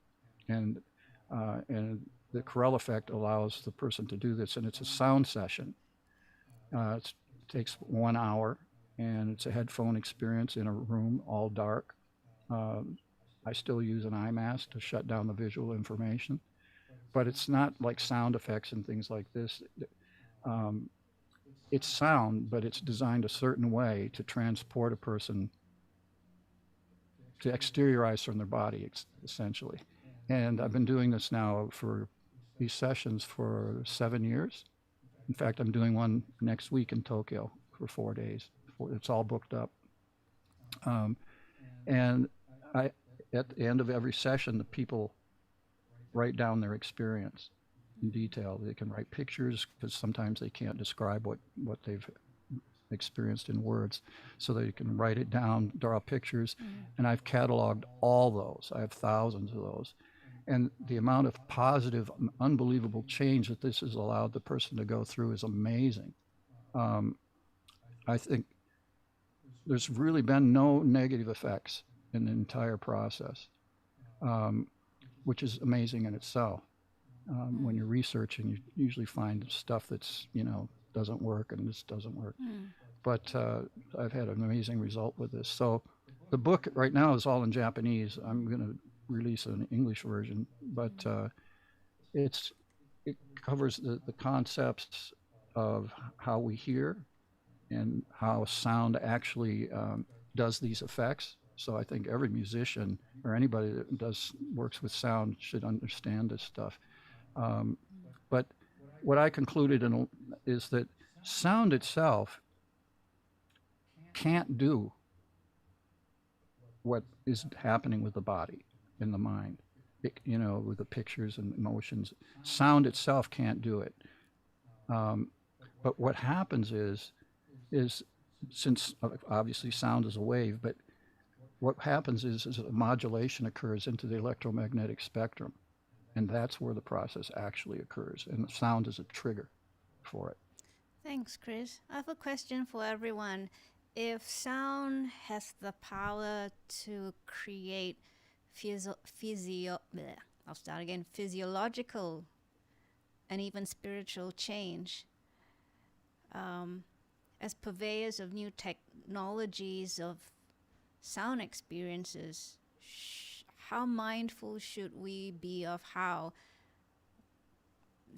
And the Currell Effect allows the person to do this, and it's a sound session. It takes 1 hour, and it's a headphone experience in a room, all dark. I still use an eye mask to shut down the visual information, but it's not like sound effects and things like this. It's sound, but it's designed a certain way to transport a person, to exteriorize from their body, essentially. And I've been doing this now for these sessions for 7 years. In fact, I'm doing one next week in Tokyo for 4 days. It's all booked up. And at the end of every session, the people write down their experience in detail. They can write pictures, because sometimes they can't describe what they've experienced in words. So they can write it down, draw pictures, and I've cataloged all those. I have thousands of those. And the amount of positive, unbelievable change that this has allowed the person to go through is amazing. I think there's really been no negative effects in the entire process, which is amazing in itself. When you're researching, you usually find stuff that's, doesn't work, and this doesn't work. But I've had an amazing result with this. So the book right now is all in Japanese. I'm going to release an English version, but it covers the concepts of how we hear and how sound actually does these effects. So I think every musician or anybody that works with sound should understand this stuff. But what I concluded is that sound itself can't do what is happening with the body and the mind, with the pictures and emotions. Sound itself can't do it. But what happens is is, since obviously sound is a wave, but what happens is a modulation occurs into the electromagnetic spectrum. And that's where the process actually occurs. And the sound is a trigger for it. Thanks, Chris. I have a question for everyone. If sound has the power to create physiological and even spiritual change, as purveyors of new technologies of sound experiences, how mindful should we be of how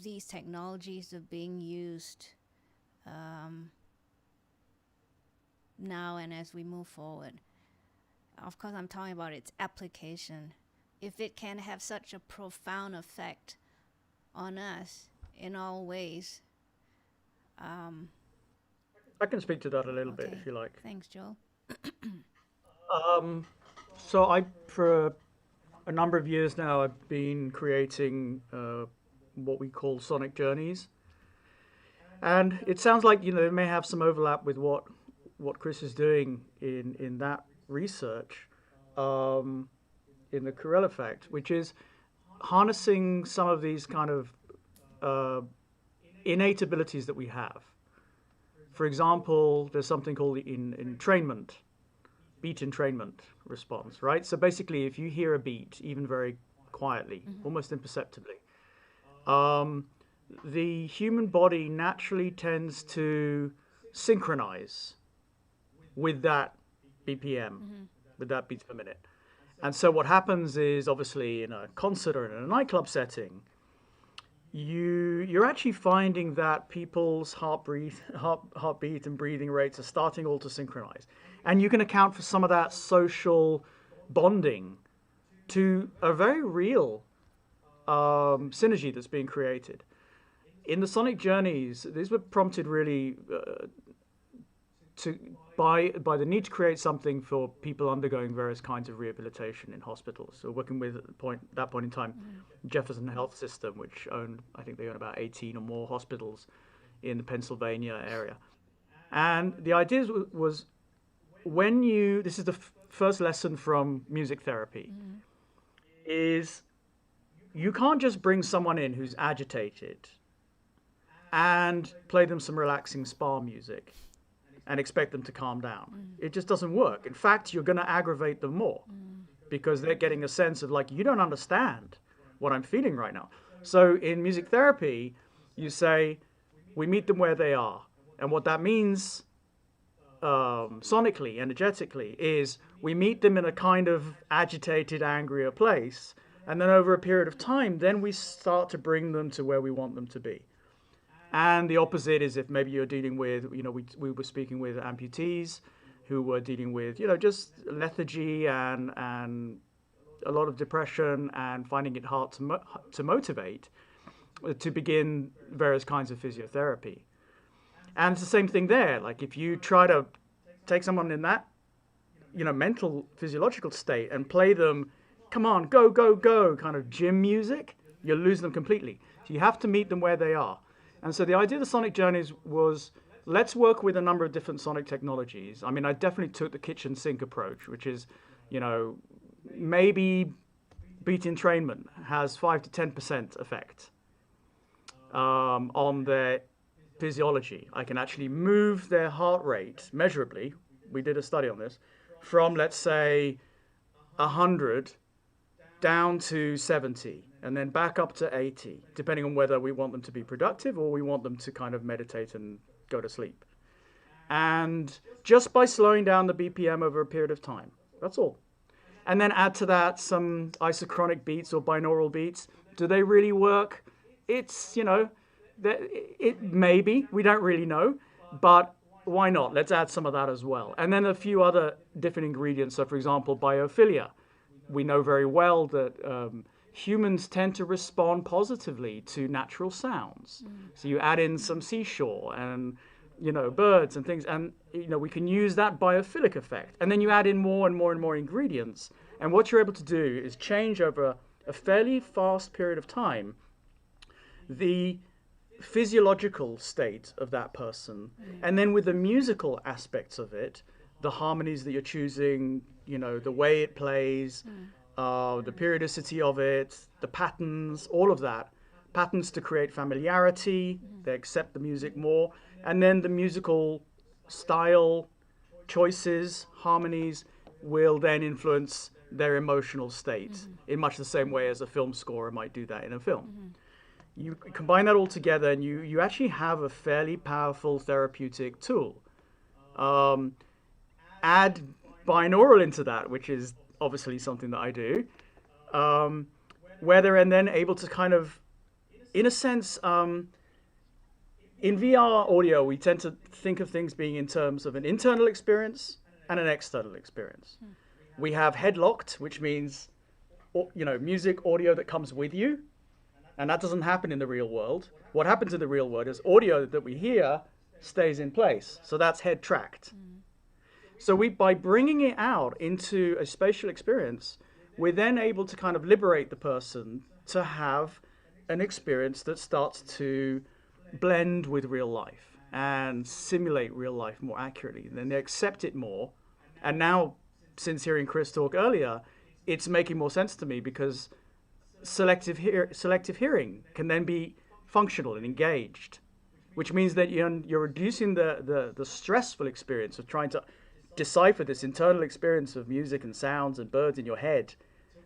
these technologies are being used now and as we move forward? Of course, I'm talking about its application. If it can have such a profound effect on us in all ways. I can speak to that a little bit if you like. Thanks, Joe. So for a number of years now, I've been creating what we call sonic journeys. And it sounds like, it may have some overlap with what Chris is doing in that research in the Currell Effect, which is harnessing some of these kind of innate abilities that we have. For example, there's something called the entrainment, beat entrainment response, right? So basically, if you hear a beat, even very quietly, almost imperceptibly, the human body naturally tends to synchronize with that BPM, with that beats per minute. And so what happens is, obviously, in a concert or in a nightclub setting, you're actually finding that people's heartbeat and breathing rates are starting all to synchronize. And you can account for some of that social bonding to a very real synergy that's being created. In the sonic journeys, these were prompted really by the need to create something for people undergoing various kinds of rehabilitation in hospitals. So working with, at that point in time, Jefferson Health System, which I think they own about 18 or more hospitals in the Pennsylvania area. And the idea was this is the first lesson from music therapy, is you can't just bring someone in who's agitated and play them some relaxing spa music and expect them to calm down. It just doesn't work. In fact, you're going to aggravate them more because they're getting a sense of like, you don't understand what I'm feeling right now. So in music therapy, you say, we meet them where they are. And what that means sonically, energetically, is we meet them in a kind of agitated, angrier place. And then over a period of time, then we start to bring them to where we want them to be. And the opposite is if maybe you're dealing with, we were speaking with amputees who were dealing with, just lethargy and a lot of depression and finding it hard to motivate to begin various kinds of physiotherapy. And it's the same thing there. Like if you try to take someone in that, mental physiological state and play them, come on, go, go, go, kind of gym music, you'll lose them completely. So you have to meet them where they are. And so the idea of the sonic journeys was, let's work with a number of different sonic technologies. I mean, I definitely took the kitchen sink approach, which is, maybe beat entrainment has 5 to 10% effect on their physiology. I can actually move their heart rate measurably. We did a study on this from, let's say, 100 down to 70. And then back up to 80, depending on whether we want them to be productive or we want them to kind of meditate and go to sleep. And just by slowing down the BPM over a period of time, that's all. And then add to that some isochronic beats or binaural beats. Do they really work? It's, it maybe, we don't really know, but why not? Let's add some of that as well. And then a few other different ingredients. So for example, biophilia. We know very well that humans tend to respond positively to natural sounds. So you add in some seashore and, birds and things, and, we can use that biophilic effect. And then you add in more and more and more ingredients. And what you're able to do is change over a fairly fast period of time the physiological state of that person, and then with the musical aspects of it, the harmonies that you're choosing, you know, the way it plays, the periodicity of it, the patterns, all of that. Patterns to create familiarity, they accept the music more, and then the musical style, choices, harmonies will then influence their emotional state in much the same way as a film scorer might do that in a film. You combine that all together and you actually have a fairly powerful therapeutic tool. Add binaural into that, which is obviously something that I do, where they're then able to kind of, in a sense, in VR audio, we tend to think of things being in terms of an internal experience and an external experience. We have headlocked, which means, you know, music, audio that comes with you, and that doesn't happen in the real world. What happens in the real world is audio that we hear stays in place, so that's head tracked. So by bringing it out into a spatial experience, we're then able to kind of liberate the person to have an experience that starts to blend with real life and simulate real life more accurately. And then they accept it more. And now, since hearing Chris talk earlier, it's making more sense to me because selective hearing can then be functional and engaged, which means that you're reducing the stressful experience of trying to decipher this internal experience of music and sounds and birds in your head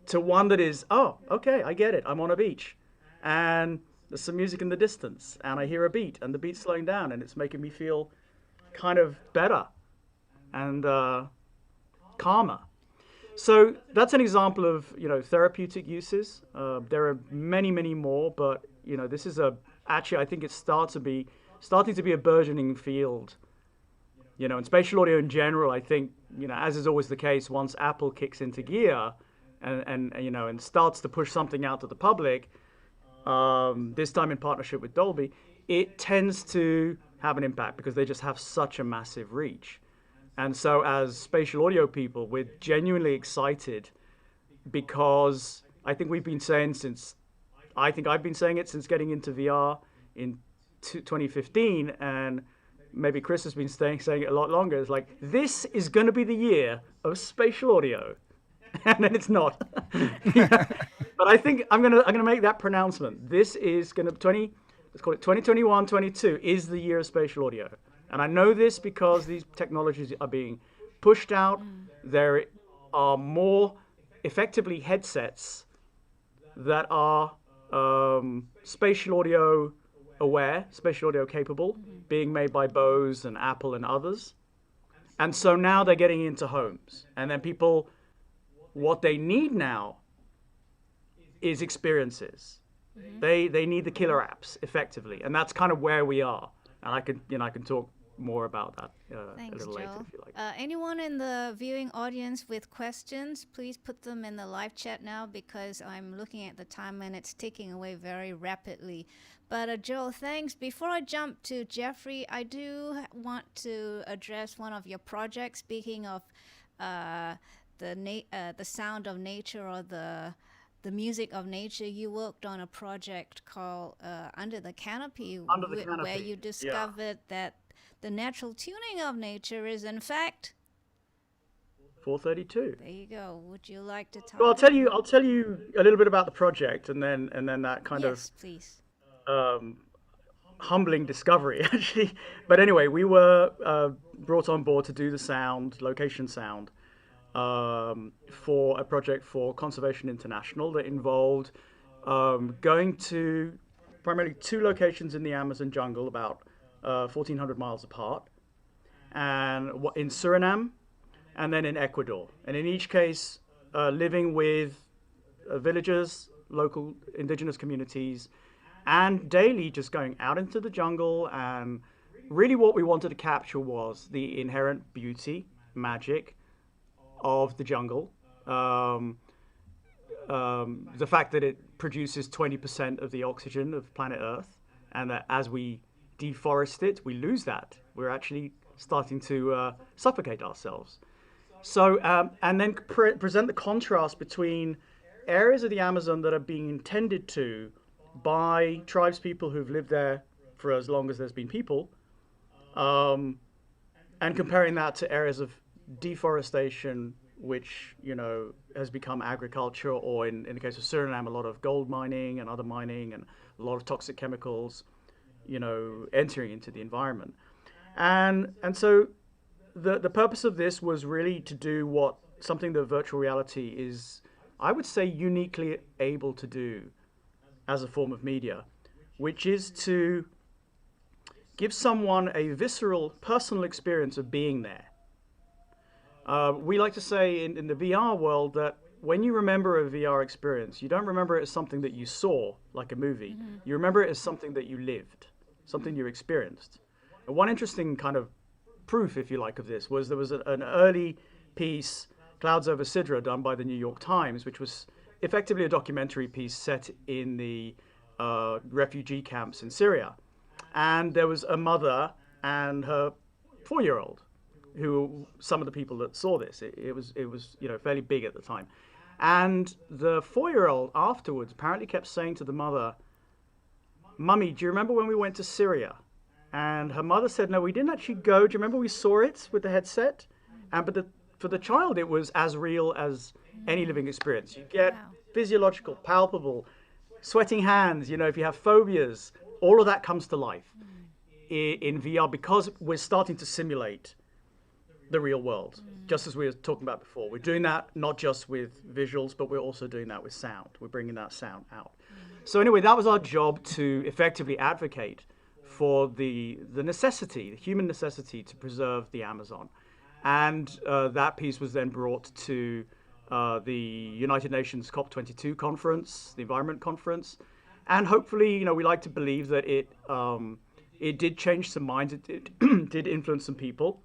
to one that is, oh, okay, I get it. I'm on a beach and there's some music in the distance and I hear a beat and the beat's slowing down and it's making me feel kind of better and calmer. So that's an example of, you know, therapeutic uses. There are many, many more, but, you know, this is actually, I think it's starting to be a burgeoning field. You know, in spatial audio in general, I think, you know, as is always the case, once Apple kicks into gear and you know, and starts to push something out to the public, this time in partnership with Dolby, it tends to have an impact because they just have such a massive reach. And so as spatial audio people, we're genuinely excited because I think I've been saying it since getting into VR in 2015, and maybe Chris has been saying it a lot longer. It's like, this is going to be the year of spatial audio. And then it's not. But I think I'm gonna make that pronouncement. This is gonna let's call it 2021-22 is the year of spatial audio. And I know this because these technologies are being pushed out. There are more effectively headsets that are spatial audio aware, spatial audio capable, being made by Bose and Apple and others. And so now they're getting into homes. And then people, what they need now is experiences. They need the killer apps effectively. And that's kind of where we are. And I can talk more about that a little later if you like. Anyone in the viewing audience with questions, please put them in the live chat now because I'm looking at the time and it's ticking away very rapidly. But Joel, thanks. Before I jump to Geoffrey, I do want to address one of your projects. Speaking of the sound of nature or the music of nature, you worked on a project called Under the Canopy, where you discovered that the natural tuning of nature is, in fact, 432. There you go. Would you like to talk? Well, I'll tell you a little bit about the project, and then that kind yes, please. Humbling discovery, actually. But anyway, we were brought on board to do the sound, location sound, for a project for Conservation International that involved going to primarily 2 locations in the Amazon jungle, about 1,400 miles apart, and in Suriname, and then in Ecuador. And in each case, living with villagers, local indigenous communities, and daily just going out into the jungle. And really what we wanted to capture was the inherent beauty, magic of the jungle. The fact that it produces 20% of the oxygen of planet Earth, and that as we deforest it, we lose that. We're actually starting to suffocate ourselves. So, and then present the contrast between areas of the Amazon that are being intended to by tribes people who've lived there for as long as there's been people, and comparing that to areas of deforestation, which, you know, has become agriculture, or in the case of Suriname, a lot of gold mining and other mining and a lot of toxic chemicals, you know, entering into the environment. And so the purpose of this was really to do something that virtual reality is, I would say, uniquely able to do as a form of media, which is to give someone a visceral, personal experience of being there. We like to say in the VR world that when you remember a VR experience, you don't remember it as something that you saw, like a movie. Mm-hmm. You remember it as something that you lived, something you experienced. And one interesting kind of proof, if you like, of this was there was an early piece, Clouds Over Sidra, done by the New York Times, which was effectively a documentary piece set in the refugee camps in Syria. And there was a mother and her 4-year-old, who some of the people that saw this, it was you know, fairly big at the time. And the 4-year-old afterwards apparently kept saying to the mother, "Mummy, do you remember when we went to Syria?" And her mother said, "No, we didn't actually go. Do you remember we saw it with the headset?" But for the child, it was as real as any living experience. You get physiological, palpable, sweating hands. You know, if you have phobias, all of that comes to life in VR, because we're starting to simulate the real world, just as we were talking about before. We're doing that not just with visuals, but we're also doing that with sound. We're bringing that sound out. So anyway, that was our job, to effectively advocate for the necessity, the human necessity, to preserve the Amazon. And that piece was then brought to the United Nations COP22 conference, the Environment Conference. And hopefully, you know, we like to believe that it did change some minds, it did influence some people,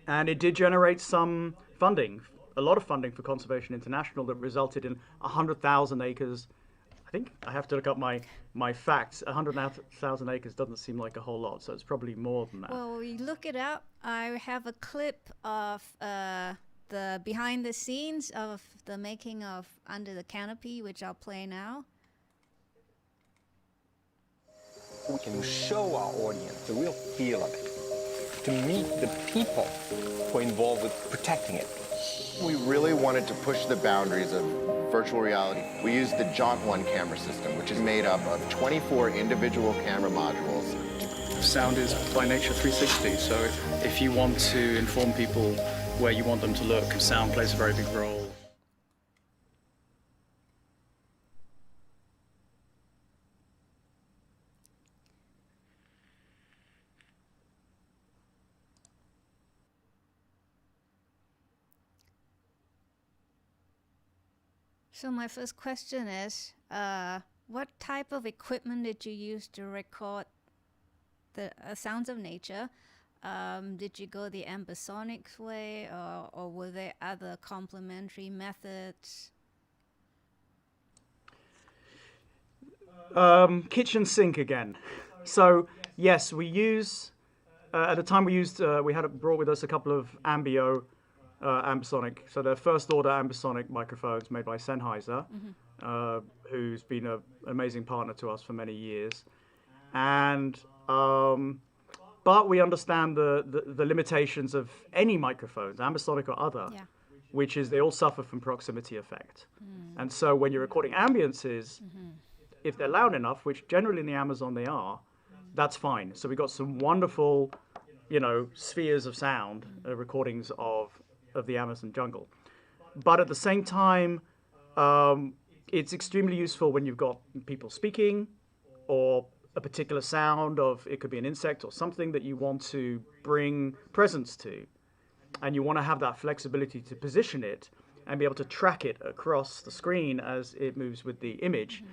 and it did generate some funding, a lot of funding for Conservation International, that resulted in 100,000 acres. I think I have to look up my facts. 100,000 acres doesn't seem like a whole lot, so it's probably more than that. Well, we look it up. I have a clip of the behind the scenes of the making of Under the Canopy, which I'll play now. We can show our audience the real feel of it, to meet the people who are involved with protecting it. We really wanted to push the boundaries of virtual reality. We used the Jaunt 1 camera system, which is made up of 24 individual camera modules. Sound is by nature 360, so if you want to inform people where you want them to look, sound plays a very big role. So my first question is, what type of equipment did you use to record the sounds of nature? Did you go the Ambisonics way, or were there other complementary methods? Kitchen sink again. So yes, we use, at the time we had brought with us a couple of Ambisonic, so they're first order Ambisonic microphones made by Sennheiser, who's been an amazing partner to us for many years. And but we understand the limitations of any microphones, Ambisonic or other, which is they all suffer from proximity effect. And so when you're recording ambiances, if they're loud enough, which generally in the Amazon they are, that's fine. So we got some wonderful, you know, spheres of sound, recordings of the Amazon jungle. But at the same time, it's extremely useful when you've got people speaking, or a particular sound of, it could be an insect or something that you want to bring presence to, and you want to have that flexibility to position it and be able to track it across the screen as it moves with the image.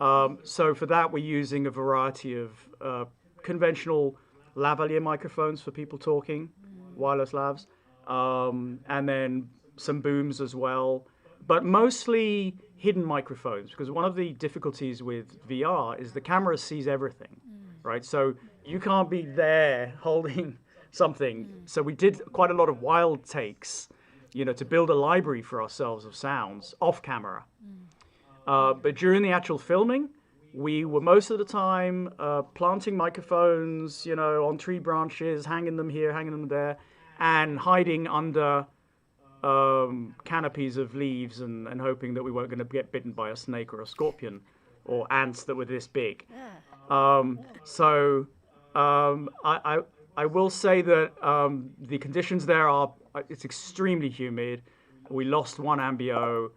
So for that, we're using a variety of conventional lavalier microphones for people talking, wireless lavs, and then some booms as well, but mostly hidden microphones, because one of the difficulties with VR is the camera sees everything, right? So you can't be there holding something. So we did quite a lot of wild takes, you know, to build a library for ourselves of sounds off camera. But during the actual filming, we were most of the time planting microphones, you know, on tree branches, hanging them here, hanging them there, and hiding under canopies of leaves and hoping that we weren't going to get bitten by a snake or a scorpion or ants that were this big. I will say that the conditions there it's extremely humid. We lost one ambio.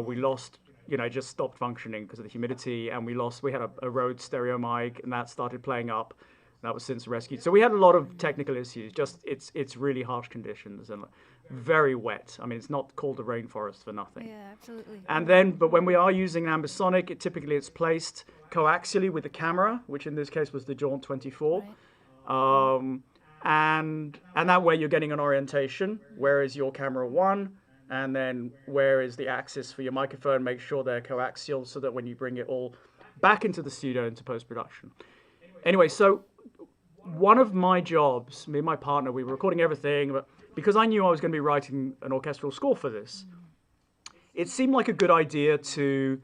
We lost, you know, just stopped functioning because of the humidity, and we had a Rode stereo mic, and that started playing up. That was since rescued. So we had a lot of technical issues. Just it's really harsh conditions and very wet. I mean, it's not called a rainforest for nothing. Yeah, absolutely. And then, but when we are using an ambisonic, it's placed coaxially with the camera, which in this case was the Jaunt 24. Right. And that way you're getting an orientation. Where is your camera 1? And then where is the axis for your microphone? Make sure they're coaxial so that when you bring it all back into the studio into post-production. Anyway, so one of my jobs, me and my partner, we were recording everything, but because I knew I was going to be writing an orchestral score for this, it seemed like a good idea to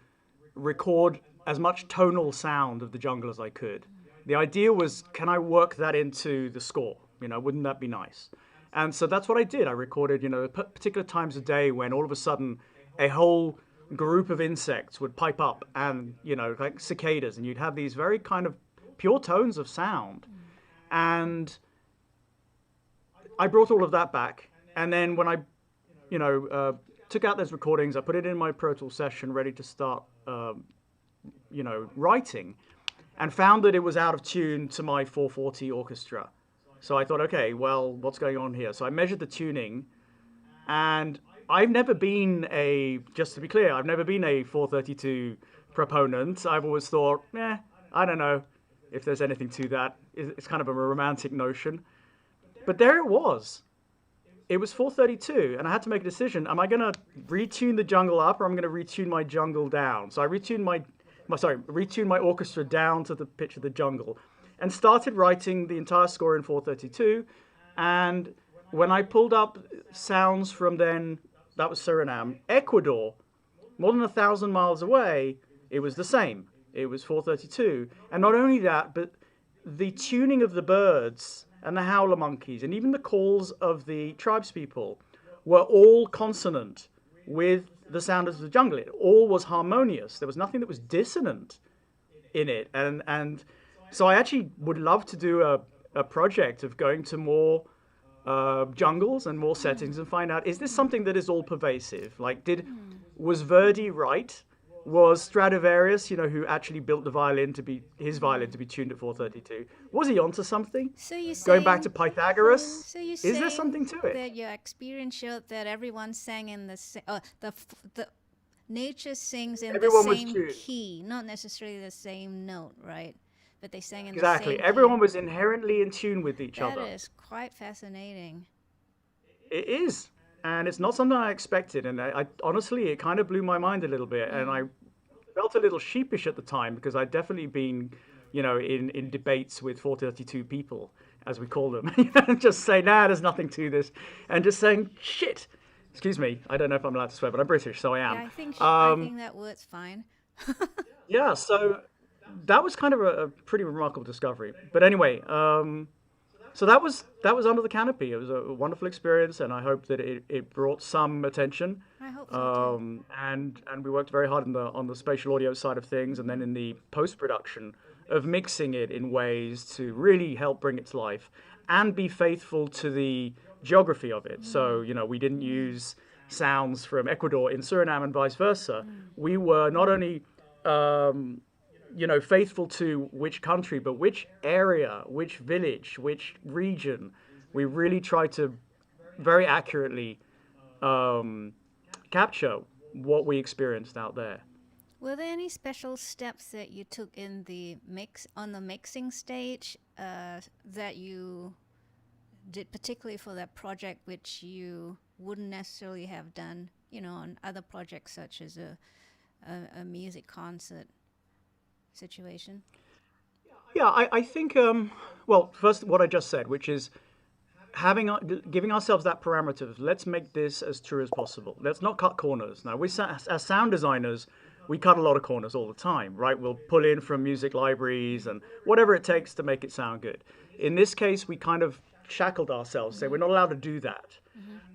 record as much tonal sound of the jungle as I could. The idea was, can I work that into the score? You know, wouldn't that be nice? And so that's what I did. I recorded, you know, particular times of day when all of a sudden a whole group of insects would pipe up and, you know, like cicadas, and you'd have these very kind of pure tones of sound. And I brought all of that back. And then when I, you know, took out those recordings, I put it in my Pro Tools session ready to start, you know, writing, and found that it was out of tune to my 440 orchestra. So I thought, okay, well, what's going on here? So I measured the tuning, and I've never been just to be clear, I've never been a 432 proponent. I've always thought, I don't know if there's anything to that. It's kind of a romantic notion. But there it was. It was 432, and I had to make a decision. Am I going to retune the jungle up, or am I going to retune my jungle down? So I retuned my orchestra down to the pitch of the jungle, and started writing the entire score in 432. And when I pulled up sounds from then, that was Suriname, Ecuador, more than 1,000 miles away, it was the same. It was 432. And not only that, but the tuning of the birds and the howler monkeys and even the calls of the tribespeople were all consonant with the sound of the jungle. It all was harmonious. There was nothing that was dissonant in it. And so I actually would love to do a project of going to more jungles and more settings and find out, is this something that is all pervasive? Like, was Verdi right? Was Stradivarius, you know, who actually built his violin to be tuned at 432, was he onto something? So you going back to Pythagoras, so you is there something to it? That your experience showed that everyone sang in the nature sings in Everyone the was same tuned. key, not necessarily the same note, right? But they sang in Exactly. the same Everyone key. was inherently in tune with each other. That is quite fascinating. It is. And it's not something I expected. And I honestly, it kind of blew my mind a little bit. And I felt a little sheepish at the time because I'd definitely been, you know, in debates with 432 people, as we call them, just saying, there's nothing to this. And just saying, shit. Excuse me. I don't know if I'm allowed to swear, but I'm British, so I am. Yeah, I think that word's fine. Yeah, so that was kind of a pretty remarkable discovery. But anyway, so that was Under the Canopy. It was a wonderful experience, and I hope that it brought some attention. I hope so too. And we worked very hard on the spatial audio side of things, and then in the post-production of mixing it in ways to really help bring it to life and be faithful to the geography of it. So, you know, we didn't use sounds from Ecuador in Suriname and vice versa. We were not only you know, faithful to which country, but which area, which village, which region. We really tried to very accurately capture what we experienced out there. Were there any special steps that you took in the mixing stage that you did particularly for that project, which you wouldn't necessarily have done, you know, on other projects such as a music concert situation? Yeah, I think, well, first what I just said, which is giving ourselves that parameter of let's make this as true as possible. Let's not cut corners. Now, as sound designers, we cut a lot of corners all the time, right? We'll pull in from music libraries and whatever it takes to make it sound good. In this case, we kind of shackled ourselves, say we're not allowed to do that.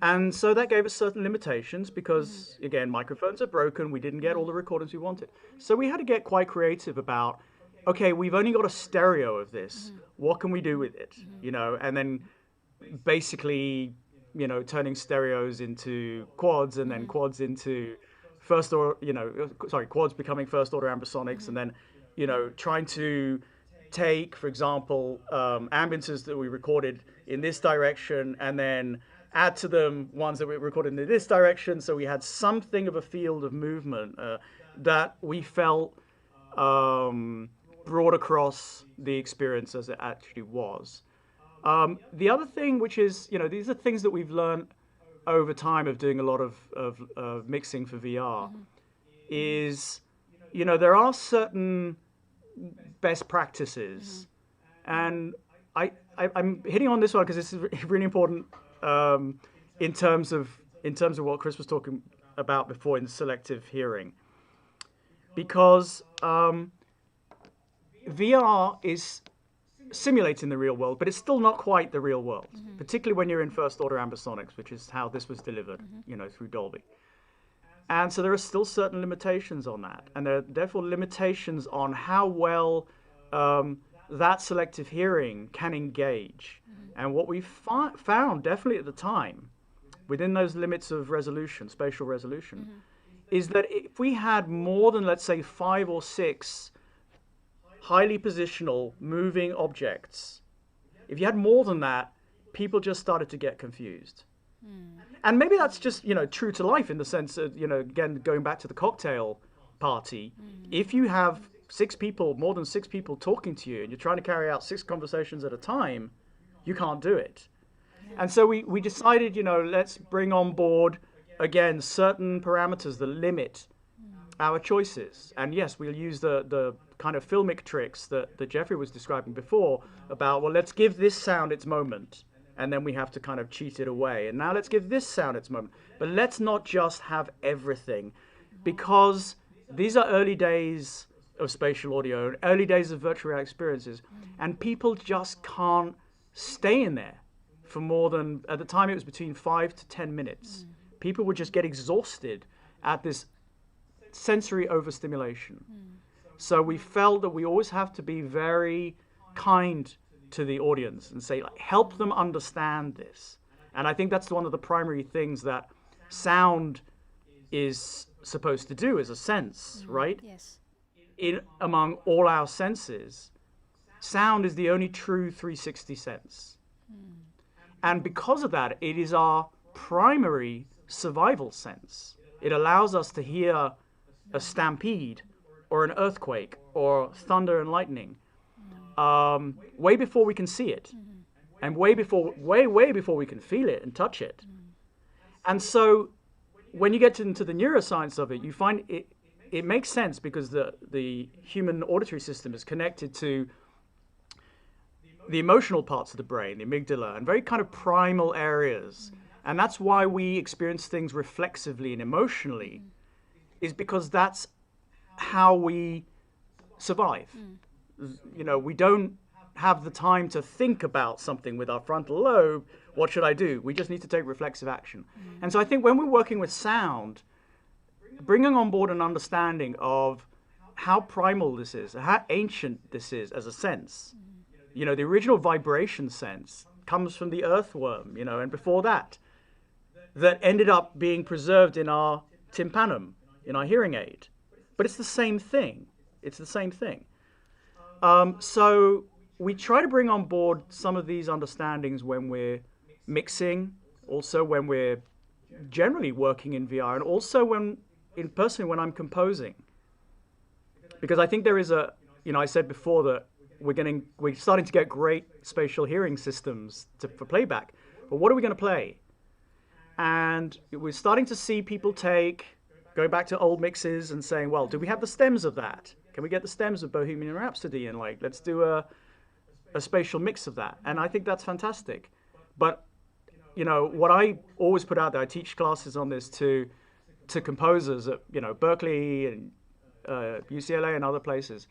And so that gave us certain limitations because, again, microphones are broken. We didn't get all the recordings we wanted. So we had to get quite creative about, okay, we've only got a stereo of this. What can we do with it? You know, and then basically, you know, turning stereos into quads and then quads into quads becoming first order ambisonics, and then, you know, trying to take, for example, ambiances that we recorded in this direction and then add to them ones that we recorded in this direction. So we had something of a field of movement that we felt brought across the experience as it actually was. The other thing, which is, you know, these are things that we've learned over time of doing a lot of mixing for VR, is, you know, there are certain best practices, and I'm hitting on this one because this is really important in terms of what Chris was talking about before in selective hearing, because VR is simulating the real world, but it's still not quite the real world, particularly when you're in first order ambisonics, which is how this was delivered, you know, through Dolby. And so there are still certain limitations on that, and there are therefore limitations on how well that selective hearing can engage. And what we found definitely at the time, within those limits of resolution, spatial resolution, is that if we had more than, let's say, 5 or 6 highly positional moving objects, if you had more than that, people just started to get confused. And maybe that's just, you know, true to life in the sense of, you know, again, going back to the cocktail party, if you have 6 people, more than 6 people talking to you, and you're trying to carry out 6 conversations at a time, you can't do it. And so we decided, you know, let's bring on board, again, certain parameters that limit our choices. And yes, we'll use the kind of filmic tricks that Geoffrey was describing before about, well, let's give this sound its moment, and then we have to kind of cheat it away. And now let's give this sound its moment. But let's not just have everything, because these are early days of spatial audio, early days of virtual reality experiences, and people just can't stay in there for more than, at the time it was between 5 to 10 minutes. People would just get exhausted at this sensory overstimulation. So we felt that we always have to be very kind to the audience and say, like, help them understand this. And I think that's one of the primary things that sound is supposed to do, as a sense, right? Yes. Among all our senses, sound is the only true 360 sense. And because of that, it is our primary survival sense. It allows us to hear a stampede or an earthquake or thunder and lightning way before we can see it, and way before we can feel it and touch it. And so when you get into the neuroscience of it, you find it makes sense, because the human auditory system is connected to the emotional parts of the brain, the amygdala, and very kind of primal areas. And that's why we experience things reflexively and emotionally, is because that's how we survive. You know, we don't have the time to think about something with our frontal lobe. What should I do? We just need to take reflexive action. And so I think when we're working with sound, bringing on board an understanding of how primal this is, how ancient this is as a sense. You know, the original vibration sense comes from the earthworm, you know, and before that ended up being preserved in our tympanum, in our hearing aid. But it's the same thing. It's the same thing. So we try to bring on board some of these understandings when we're mixing, also when we're generally working in VR, and also when I'm composing. Because I think there is I said before that we're starting to get great spatial hearing systems for playback, but what are we going to play? And we're starting to see people going back to old mixes and saying, well, do we have the stems of that? Can we get the stems of Bohemian Rhapsody, and let's do a spatial mix of that? And I think that's fantastic. But, you know, what I always put out there, I teach classes on this to composers at, Berkeley and UCLA and other places,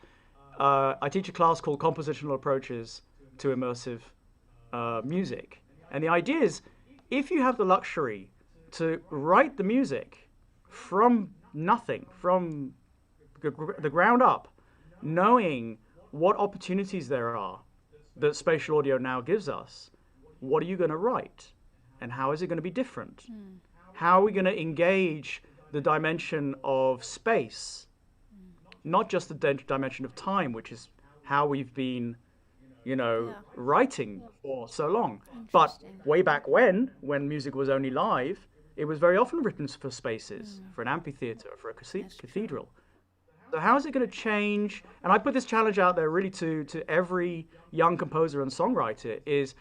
I teach a class called Compositional Approaches to Immersive Music. And the idea is, if you have the luxury to write the music from nothing, from the ground up, knowing what opportunities there are that spatial audio now gives us, what are you going to write? And how is it going to be different? How are we going to engage the dimension of space, not just the dimension of time, which is how we've been, writing for so long. But way back when music was only live, it was very often written for spaces, for an amphitheater, for a cathedral. So how is it going to change? And I put this challenge out there really to every young composer and songwriter, is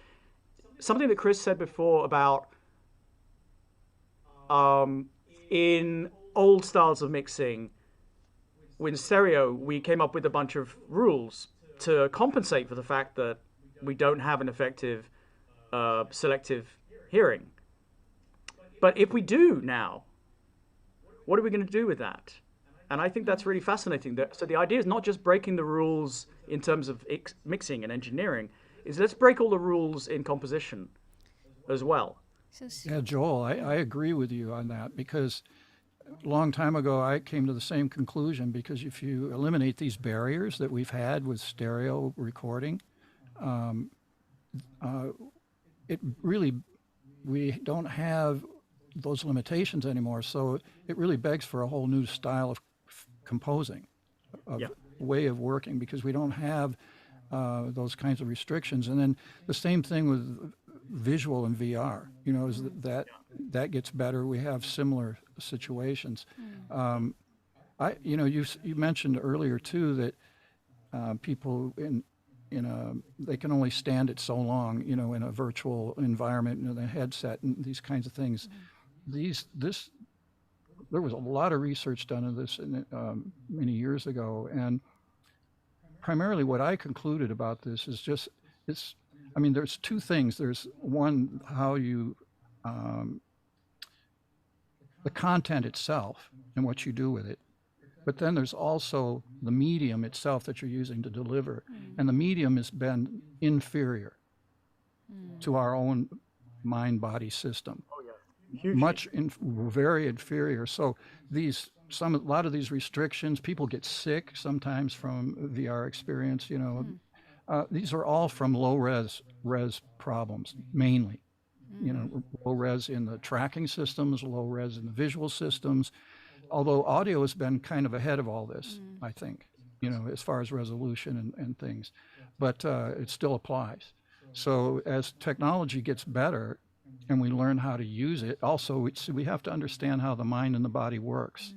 something that Chris said before about in old styles of mixing, with stereo, we came up with a bunch of rules to compensate for the fact that we don't have an effective selective hearing. But if we do now, what are we going to do with that? And I think that's really fascinating. So the idea is not just breaking the rules in terms of mixing and engineering, is let's break all the rules in composition as well. Yeah, Joel, I agree with you on that, because a long time ago I came to the same conclusion, because if you eliminate these barriers that we've had with stereo recording, it really, we don't have those limitations anymore. So it really begs for a whole new style of composing, of way of working, because we don't have those kinds of restrictions. And then the same thing with visual and VR, is that gets better. We have similar situations. You mentioned earlier too that people they can only stand it so long, in a virtual environment, the headset and these kinds of things. There was a lot of research done on this many years ago, and primarily what I concluded about this is just there's two things. There's one, how you the content itself and what you do with it, but then there's also the medium itself that you're using to deliver, and the medium has been inferior to our own mind-body system. Very inferior. So a lot of these restrictions, people get sick sometimes from VR experience. These are all from low res problems mainly. Low res in the tracking systems, low res in the visual systems. Although audio has been kind of ahead of all this, I think, as far as resolution and things, but it still applies. So as technology gets better, and we learn how to use it, also we have to understand how the mind and the body works,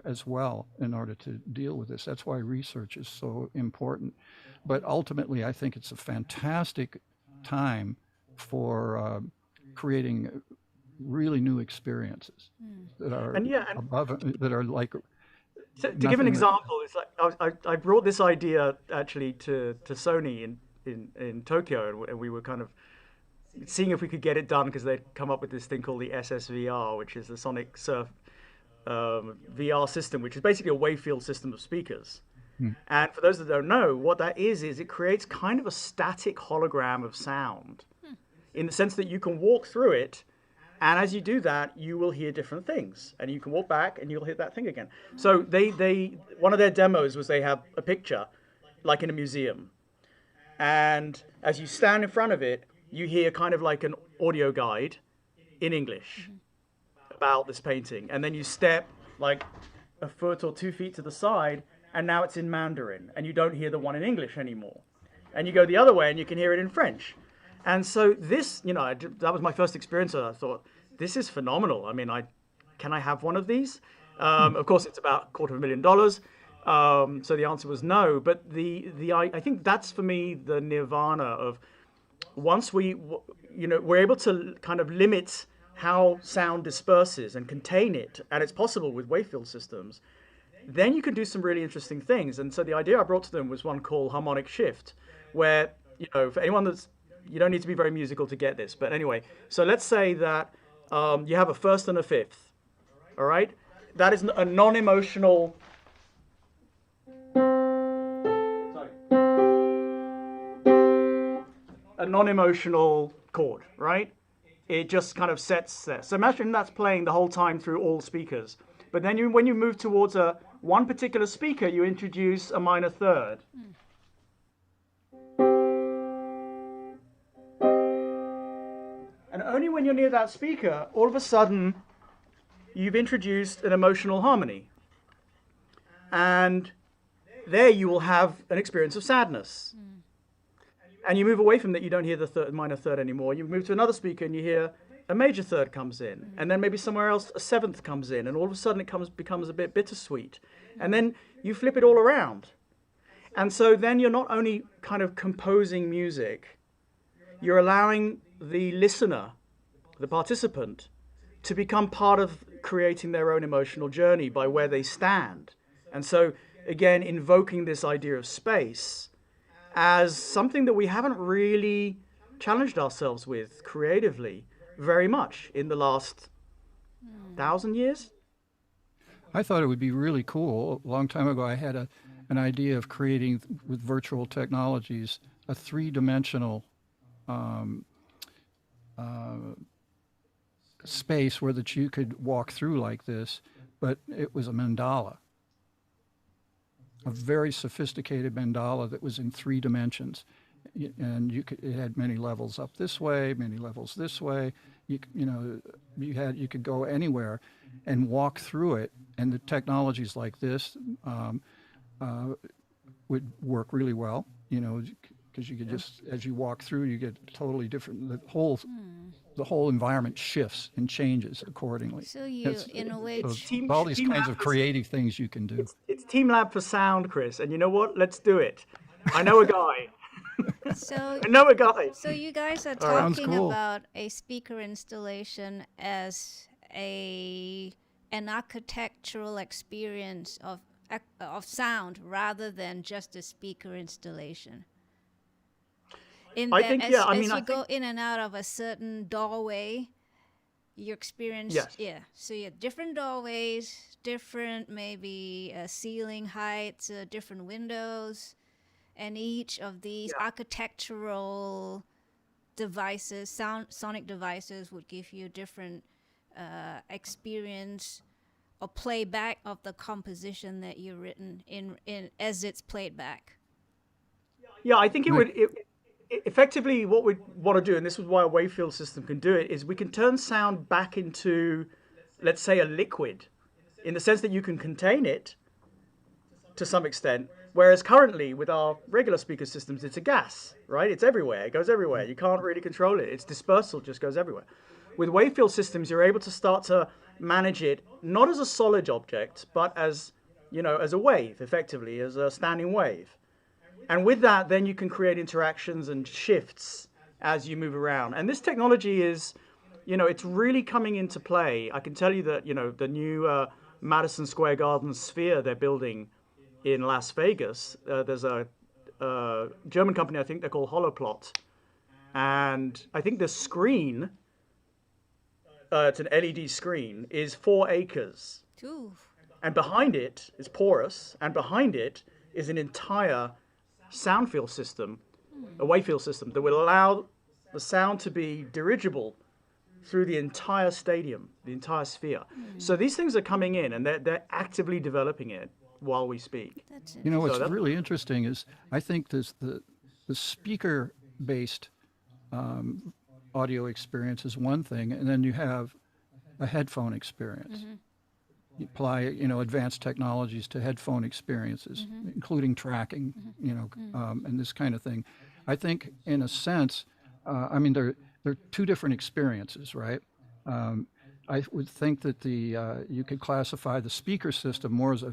as well, in order to deal with this. That's why research is so important. But ultimately, I think it's a fantastic time for creating really new experiences that are that are like. To give an example, it's like I brought this idea actually to Sony in Tokyo, and we were kind of seeing if we could get it done, because they'd come up with this thing called the SSVR, which is the Sonic Surf VR system, which is basically a WaveField system of speakers. And for those that don't know, what that is it creates kind of a static hologram of sound, in the sense that you can walk through it, and as you do that, you will hear different things, and you can walk back and you'll hear that thing again. So they one of their demos was they have a picture, like in a museum, and as you stand in front of it, you hear kind of like an audio guide in English about this painting. And then you step like a foot or 2 feet to the side, and now it's in Mandarin, and you don't hear the one in English anymore. And you go the other way, and you can hear it in French. And so this, that was my first experience. And I thought, this is phenomenal. I mean, can I have one of these? Of course, it's about $250,000. So the answer was no. But I think that's, for me, the nirvana of, once we're able to kind of limit how sound disperses and contain it, and it's possible with WaveField systems, then you can do some really interesting things. And so the idea I brought to them was one called harmonic shift, where, for anyone you don't need to be very musical to get this, but anyway, so let's say that you have a first and a fifth, all right? That is a non-emotional a non-emotional chord, right? It just kind of sets there. So imagine that's playing the whole time through all speakers. But then when you move towards one particular speaker, you introduce a minor third. And only when you're near that speaker, all of a sudden, you've introduced an emotional harmony. And there you will have an experience of sadness. And you move away from that, you don't hear the minor third anymore. You move to another speaker and you hear a major third comes in. And then maybe somewhere else a seventh comes in. And all of a sudden it becomes a bit bittersweet. And then you flip it all around. And so then you're not only kind of composing music, you're allowing the listener, the participant, to become part of creating their own emotional journey by where they stand. And so, again, invoking this idea of space as something that we haven't really challenged ourselves with creatively very much in the last 1,000 years. I thought it would be really cool. A long time ago, I had an idea of creating, with virtual technologies, a three-dimensional space where that you could walk through like this, but it was a mandala. A very sophisticated mandala that was in 3 dimensions, and it had many levels up this way, many levels this way. You could go anywhere and walk through it, and the technologies like this would work really well. Because you could just, as you walk through, you get totally different. The whole environment shifts and changes accordingly. So in a way, all these kinds of creative things you can do. It's Team Lab for sound, Chris. And you know what? Let's do it. I know a guy. I know a guy. So you guys are Sounds talking cool. about a speaker installation as an architectural experience of sound rather than just a speaker installation. I think you go in and out of a certain doorway, you experience, so you have different doorways, different maybe ceiling heights, different windows, and each of these architectural devices, sonic devices would give you a different experience or playback of the composition that you've written in as it's played back. Yeah, I think effectively, what we want to do, and this is why a WaveField system can do it, is we can turn sound back into, let's say, a liquid, in the sense that you can contain it to some extent, whereas currently with our regular speaker systems, it's a gas, right? It's everywhere. It goes everywhere. You can't really control it. Its dispersal just goes everywhere. With WaveField systems, you're able to start to manage it not as a solid object, but as a wave, effectively, as a standing wave. And with that, then you can create interactions and shifts as you move around. And this technology is, it's really coming into play. I can tell you that, the new Madison Square Garden sphere they're building in Las Vegas, there's a German company, I think they're called Holoplot. And I think the screen, it's an LED screen, is 4 acres. Ooh. And behind it is porous, and behind it is an entire sound field system, a wavefield system that will allow the sound to be dirigible through the entire stadium, the entire sphere. So these things are coming in, and they're actively developing it while we speak. What's really interesting is I think the speaker-based audio experience is one thing, and then you have a headphone experience. Mm-hmm. You apply, advanced technologies to headphone experiences, including tracking, and this kind of thing. I think, in a sense, they're two different experiences, right? I would think that you could classify the speaker system more as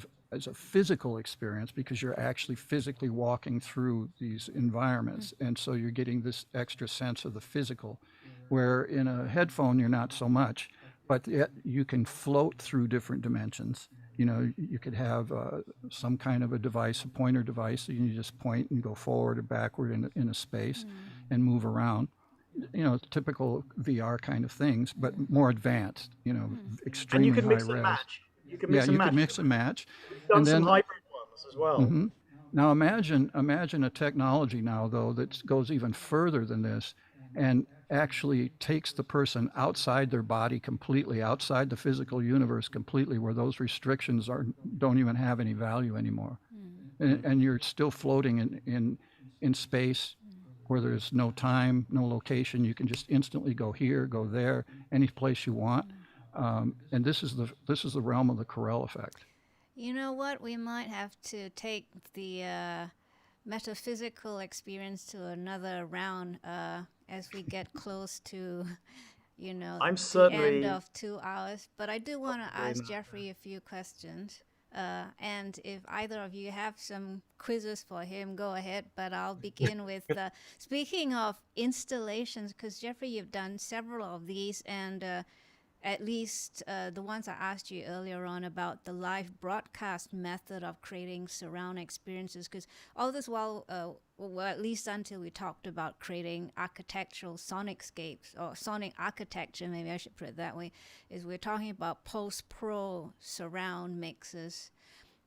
a physical experience, because you're actually physically walking through these environments, and so you're getting this extra sense of the physical, where in a headphone you're not so much. But yet you can float through different dimensions. You could have some kind of a device, a pointer device, and you just point and go forward or backward in a space and move around. Typical VR kind of things, but more advanced, extremely high res. And you can mix and match. You can mix and match. You can mix and match. We've done and some then, hybrid ones as well. Mm-hmm. Now imagine a technology now though that goes even further than this, and actually takes the person outside their body completely, outside the physical universe completely, where those restrictions don't even have any value anymore, and you're still floating in space, where there's no time, no location. You can just instantly go here, go there, any place you want, and this is the realm of the Currell effect. You know what? We might have to take the metaphysical experience to another round as we get close to, I'm the certainly end of 2 hours. But I do want to ask Geoffrey a few questions. And if either of you have some quizzes for him, go ahead. But I'll begin with, speaking of installations, because Geoffrey, you've done several of these, and at least the ones I asked you earlier on about the live broadcast method of creating surround experiences, because all this while, well, at least until we talked about creating architectural sonicscapes, or sonic architecture, maybe I should put it that way, is we're talking about post-pro surround mixes.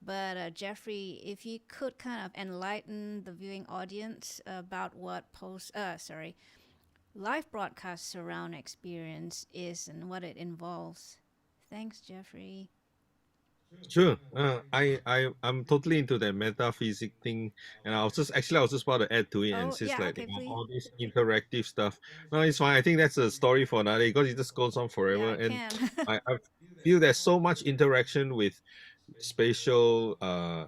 But Geoffrey, if you could kind of enlighten the viewing audience about what live broadcast surround experience is and what it involves. Thanks, Geoffrey. Sure. I'm totally into that metaphysics thing, and I was just about to add to it and just all this interactive stuff. No, it's fine. I think that's a story for another day, because it just goes on forever. Yeah, I feel there's so much interaction with spatial,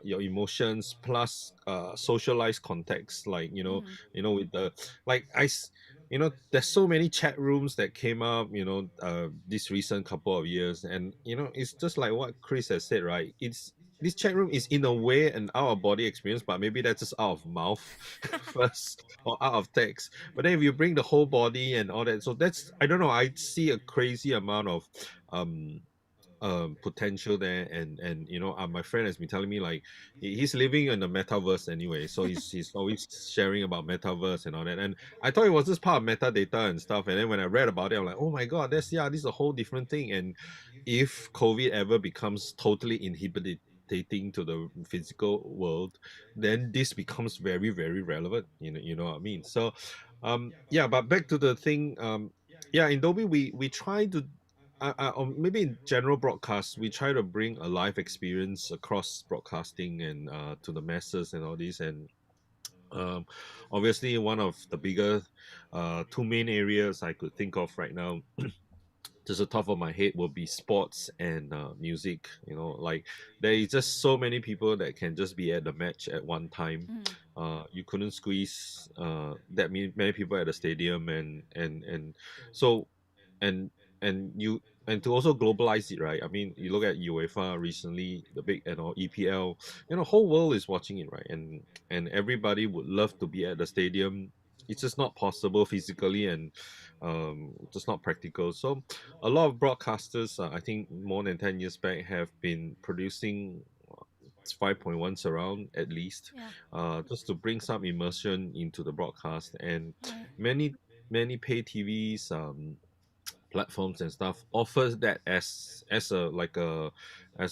your emotions plus socialized context, like with the there's so many chat rooms that came up this recent couple of years, and it's just like what Chris has said, right? This chat room is in a way an out of body experience, but maybe that's just out of mouth first, or out of text. But then if you bring the whole body and all that, so that's, I don't know, I see a crazy amount of potential there, and my friend has been telling me, like, he's living in the metaverse anyway, so he's always sharing about metaverse and all that, and I thought it was just part of metadata and stuff, and then when I read about it, I'm like, oh my god, this is a whole different thing. And if COVID ever becomes totally inhibited to the physical world, then this becomes very, very relevant, you know what I mean? So but back to the thing, in Dolby we try to or maybe in general broadcast, we try to bring a live experience across broadcasting and to the masses and all this. And obviously, one of the bigger two main areas I could think of right now, just the top of my head, will be sports and music. Like, there is just so many people that can just be at the match at one time. You couldn't squeeze that many people at the stadium, and so and to also globalize it, right? I mean, you look at UEFA recently, the big EPL, whole world is watching it, right? And everybody would love to be at the stadium. It's just not possible physically, and just not practical. So a lot of broadcasters, I think more than 10 years back, have been producing 5.1 surround at least, just to bring some immersion into the broadcast. And many pay TVs, platforms and stuff offers that as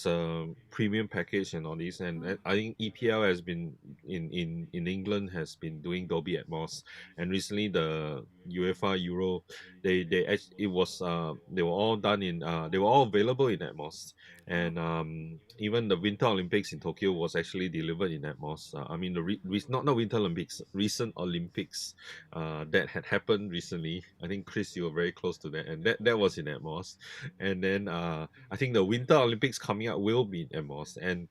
a premium package and all this. And I think EPL has been in England has been doing Dolby Atmos, and recently the UEFA Euro, they were all done in they were all available in Atmos. And even the Winter Olympics in Tokyo was actually delivered in Atmos. I mean, not Winter Olympics, recent Olympics that had happened recently. I think, Chris, you were very close to that, and that was in Atmos. And then I think the Winter Olympics coming up will be in Atmos. And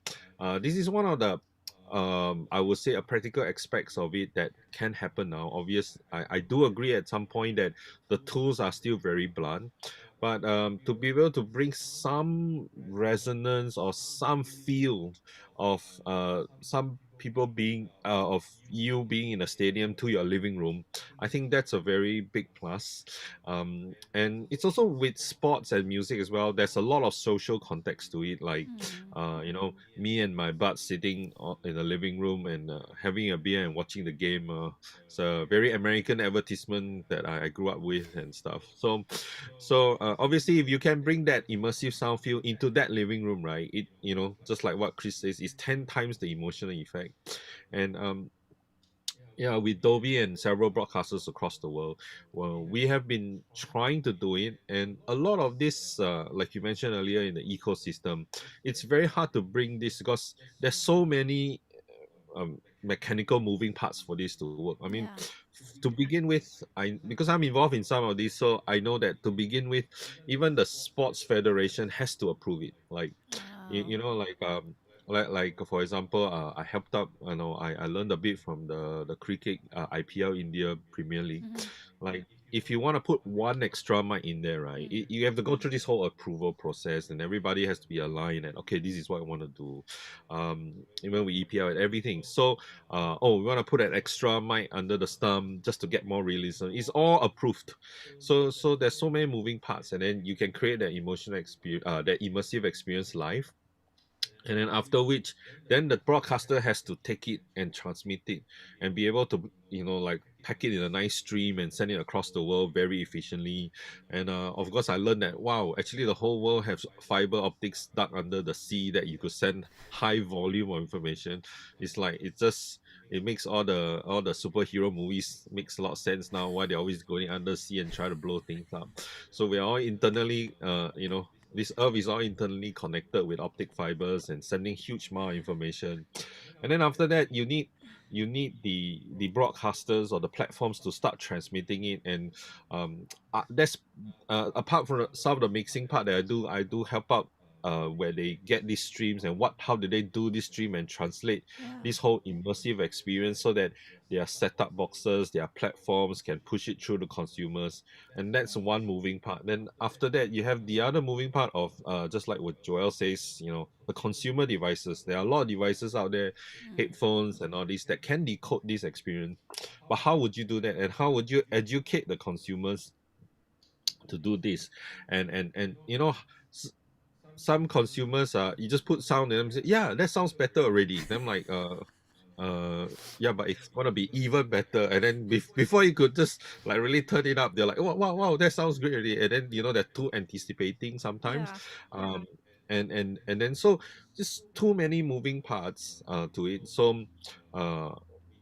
this is one of the I would say a practical aspects of it that can happen now. I do agree at some point that the tools are still very blunt, but to be able to bring some resonance or some feel of some people being of you being in a stadium to your living room, I think that's a very big plus. And it's also with sports and music as well. There's a lot of social context to it, like me and my buds sitting in the living room and having a beer and watching the game. It's a very American advertisement that I grew up with and stuff. So obviously, if you can bring that immersive sound feel into that living room, right, it just like what Chris says, is 10 times the emotional effect. Effect. And yeah, with Dolby and several broadcasters across the world, well, we have been trying to do it, and a lot of this, like you mentioned earlier, in the ecosystem, it's very hard to bring this because there's so many mechanical moving parts for this to work. I mean, Yeah. to begin with, because I'm involved in some of these, so I know that to begin with, even the sports federation has to approve it. Like, you Wow. know, like for example, I helped up. I learned a bit from the cricket IPL India Premier League. Mhm. Like, if you want to put one extra mic in there, right, you have to go through this whole approval process, and everybody has to be aligned. And okay, this is what I want to do. Even with EPL and everything. So, we want to put an extra mic under the stump just to get more realism. It's all approved. So there's so many moving parts, and then you can create that emotional experience, that immersive experience live. And then after which, then the broadcaster has to take it and transmit it and be able to, like, pack it in a nice stream and send it across the world very efficiently. And of course, I learned that, wow, actually the whole world has fiber optics dug under the sea that you could send high volume of information. It's like, it makes all the superhero movies makes a lot of sense now, why they're always going under sea and try to blow things up. So we're all internally, this earth is all internally connected with optic fibers and sending huge amount of information. And then after that, you need the broadcasters or the platforms to start transmitting it. And that's apart from some of the mixing part that I do help out where they get these streams and how do they do this stream and translate Yeah. this whole immersive experience so that their set-top boxes, their platforms can push it through to consumers. And that's one moving part. Then after that, you have the other moving part of just like what Joel says, the consumer devices. There are a lot of devices out there, headphones and all these, that can decode this experience. But how would you do that? And how would you educate the consumers to do this? And some consumers, you just put sound in them and say, yeah, that sounds better already. Then I'm like, yeah, but it's gonna be even better. And then before you could just like really turn it up, they're like, wow, that sounds great already. And then they're too anticipating sometimes. Yeah. And then so just too many moving parts to it. So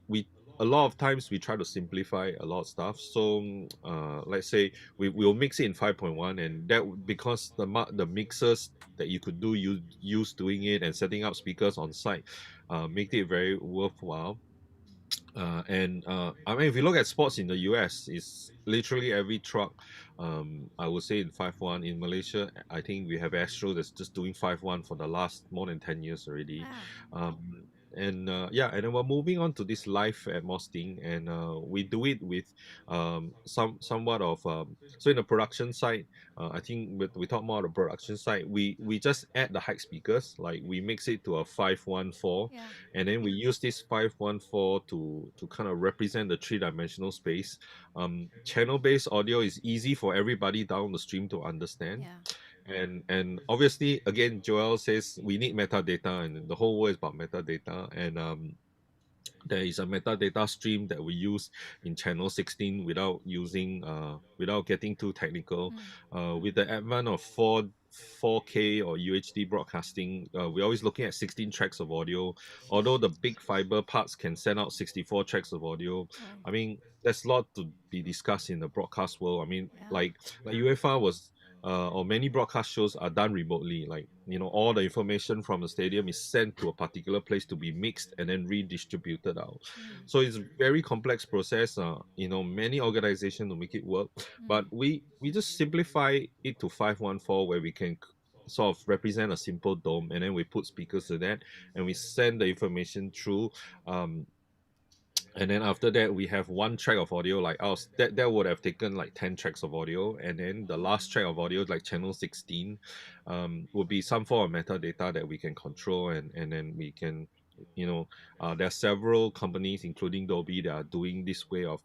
we a lot of times we try to simplify a lot of stuff. So let's say we'll mix it in 5.1, and that because the mixers that you could use doing it and setting up speakers on site make it very worthwhile. I mean, if you look at sports in the US, it's literally every truck. I would say in 5.1. In Malaysia, I think we have Astro that's just doing 5.1 for the last more than 10 years already. Wow. And then we're moving on to this live Atmos thing, and we do it with somewhat of so in the production side, I think we talk more about the production side. We just add the high speakers, like we mix it to a 514, Yeah. and then we use this 514 to kind of represent the three-dimensional space. Channel-based audio is easy for everybody down the stream to understand. Yeah. And obviously, again, Joel says we need metadata, and the whole world is about metadata. And there is a metadata stream that we use in channel 16 without getting too technical. With the advent of 4K or UHD broadcasting, we're always looking at 16 tracks of audio. Although the big fiber parts can send out 64 tracks of audio, I mean, there's a lot to be discussed in the broadcast world. I mean, Yeah. like UEFA was. Or many broadcast shows are done remotely. Like, all the information from the stadium is sent to a particular place to be mixed and then redistributed out. So it's a very complex process. Many organizations to make it work, but we just simplify it to 514, where we can sort of represent a simple dome, and then we put speakers to that, and we send the information through. And then after that, we have one track of audio, like ours. That would have taken like 10 tracks of audio. And then the last track of audio, like channel 16, would be some form of metadata that we can control. And then we can, there are several companies, including Dolby, that are doing this way of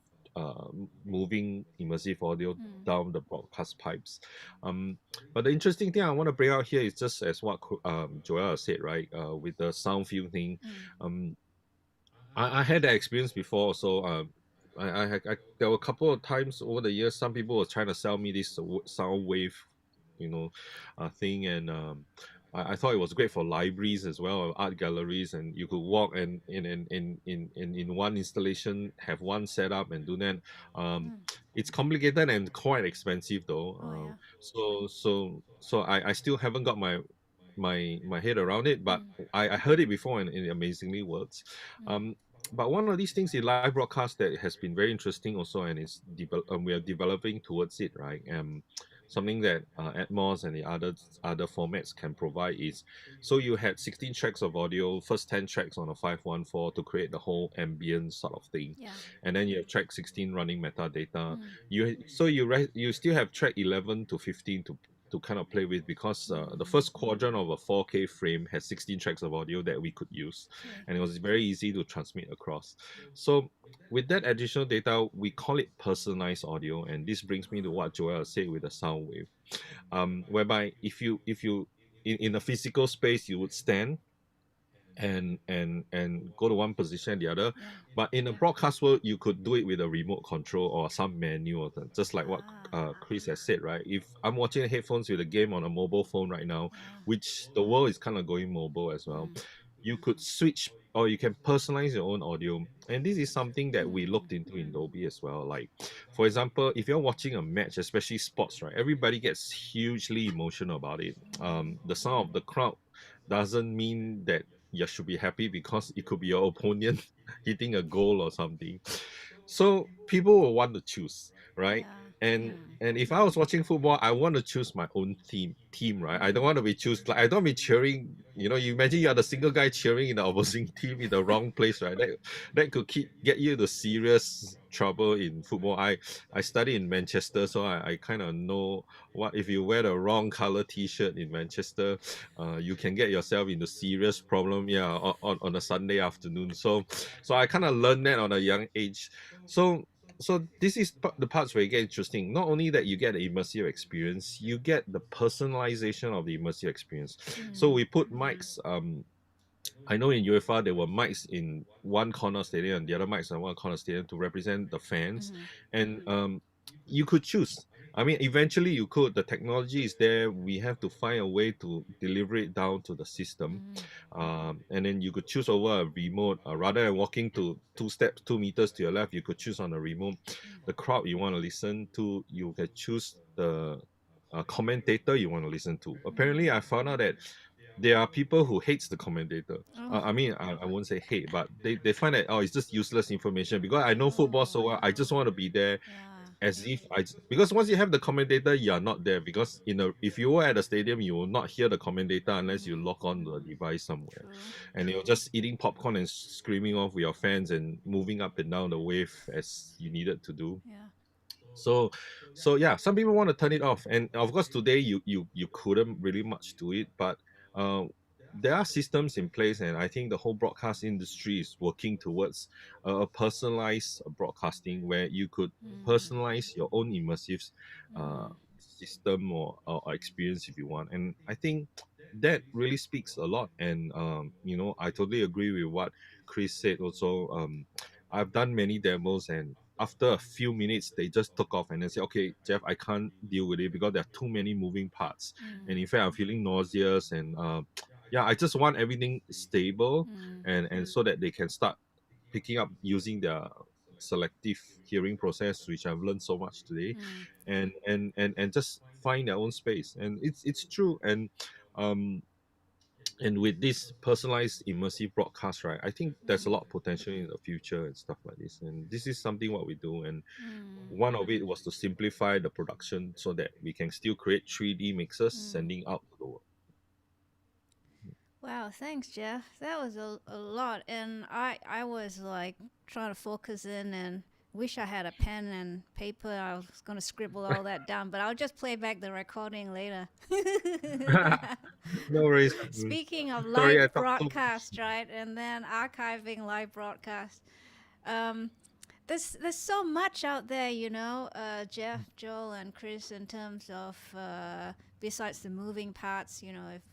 moving immersive audio down the broadcast pipes. But the interesting thing I want to bring out here is just as what Joel said, right? With the sound field thing. I had that experience before, so there were a couple of times over the years, some people were trying to sell me this sound wave, thing, and I thought it was great for libraries as well, or art galleries, and you could walk and in one installation have one setup and do that. It's complicated and quite expensive though. Oh yeah. I still haven't got my head around it, but I heard it before and it amazingly works. But one of these things in live broadcast that has been very interesting also, and we are developing towards it, right? Something that Atmos and the other formats can provide is, so you had 16 tracks of audio, first 10 tracks on a 514 to create the whole ambient sort of thing, Yeah. and then you have track 16 running metadata. You still have track 11 to 15 to kind of play with, because the first quadrant of a 4K frame has 16 tracks of audio that we could use, and it was very easy to transmit across. So with that additional data, we call it personalized audio, and this brings me to what Joel said with the sound wave, whereby if you in a physical space you would stand and go to one position and the other, but in a broadcast world you could do it with a remote control or some menu, or just like what Chris has said, right? If I'm watching headphones with a game on a mobile phone right now, which the world is kind of going mobile as well, you could switch or you can personalize your own audio, and this is something that we looked into in Dolby as well. Like, for example, if you're watching a match, especially sports, right, everybody gets hugely emotional about it. The sound of the crowd doesn't mean that you should be happy, because it could be your opponent hitting a goal or something. So people will want to choose, right? And if I was watching football, I want to choose my own team, right? I don't want to be I don't be cheering. You imagine you are the single guy cheering in the opposing team in the wrong place, right? That could get you to serious trouble in football. I study in Manchester, so I kind of know what if you wear the wrong color T-shirt in Manchester, you can get yourself into serious problem. On a Sunday afternoon. So I kind of learned that on a young age. So this is the parts where it gets interesting. Not only that you get the immersive experience, you get the personalization of the immersive experience. So we put mics. I know in UFR there were mics in one corner stadium and the other mics in one corner stadium to represent the fans, and you could choose. I mean, eventually you could. The technology is there. We have to find a way to deliver it down to the system, and then you could choose over a remote. Rather than walking to 2 meters to your left, you could choose on a remote. The crowd you want to listen to, you can choose the commentator you want to listen to. Apparently, I found out that there are people who hates the commentator. I mean, I won't say hate, but they find that it's just useless information, because I know football so well. I just want to be there. As if because once you have the commentator, you are not there, because if you were at a stadium, you will not hear the commentator unless you log on the device somewhere, and you're just eating popcorn and screaming off with your fans and moving up and down the wave as you needed to do. So yeah, some people want to turn it off, and of course today you couldn't really much do it, but there are systems in place, and I think the whole broadcast industry is working towards a personalized broadcasting, where you could personalize your own immersive system or experience if you want. And I think that really speaks a lot. And I totally agree with what Chris said also. I've done many demos, and after a few minutes they just took off and they say, okay, Geoff, I can't deal with it because there are too many moving parts, and in fact I'm feeling nauseous, and I just want everything stable, and so that they can start picking up using their selective hearing process, which I've learned so much today, and just find their own space. And it's true. And with this personalized immersive broadcast, right, I think there's a lot of potential in the future and stuff like this. And this is something what we do. And one of it was to simplify the production so that we can still create 3D mixes sending out to the world. Wow, thanks, Geoff. That was a lot. And I was like trying to focus in and wish I had a pen and paper. I was going to scribble all that down, but I'll just play back the recording later. No worries. Speaking of live broadcast, right, and then archiving live broadcast, there's so much out there, Geoff, Joel, and Chris, in terms of besides the moving parts,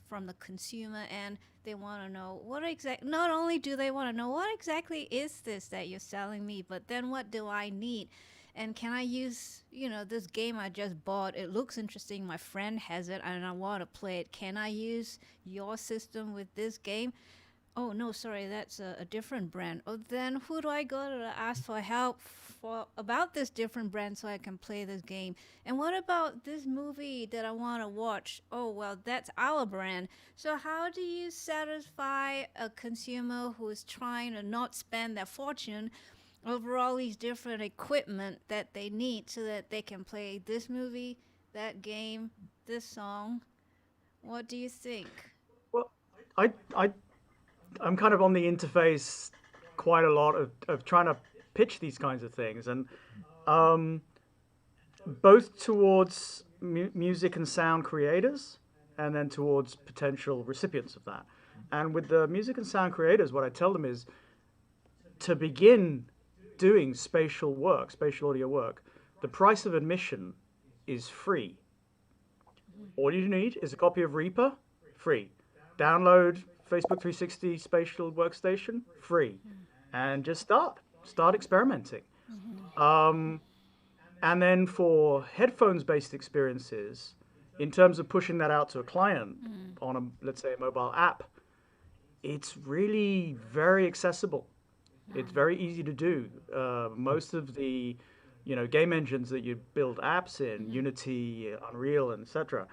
from the consumer end, they want to know not only do they want to know what exactly is this that you're selling me, but then what do I need? And can I use, this game I just bought? It looks interesting. My friend has it and I want to play it. Can I use your system with this game? Oh, no, sorry, that's a different brand. Oh, then who do I go to ask for help about this different brand so I can play this game? And what about this movie that I want to watch? Oh, well, that's our brand. So how do you satisfy a consumer who is trying to not spend their fortune over all these different equipment that they need so that they can play this movie, that game, this song? What do you think? Well, I'm kind of on the interface quite a lot of trying to pitch these kinds of things, and both towards music and sound creators and then towards potential recipients of that. And with the music and sound creators, what I tell them is to begin doing spatial audio work, the price of admission is free. All you need is a copy of Reaper, free. Download Facebook 360 Spatial Workstation, free. And just start experimenting. And then for headphones-based experiences, in terms of pushing that out to a client on let's say a mobile app, it's really very accessible. It's very easy to do. Most of the game engines that you build apps in, Unity, Unreal, and etc.,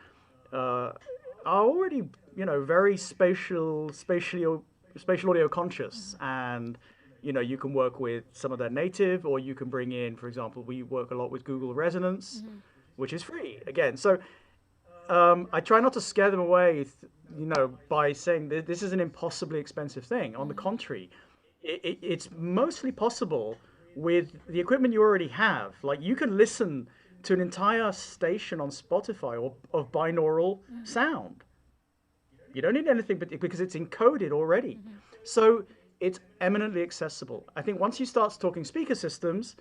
are already very spatial audio conscious, and you can work with some of their native, or you can bring in, for example, we work a lot with Google Resonance, which is free again. So I try not to scare them away, by saying that this is an impossibly expensive thing. On the contrary, it's mostly possible with the equipment you already have. Like, you can listen to an entire station on Spotify of binaural sound. You don't need anything because it's encoded already. So it's eminently accessible. I think once you start talking speaker systems,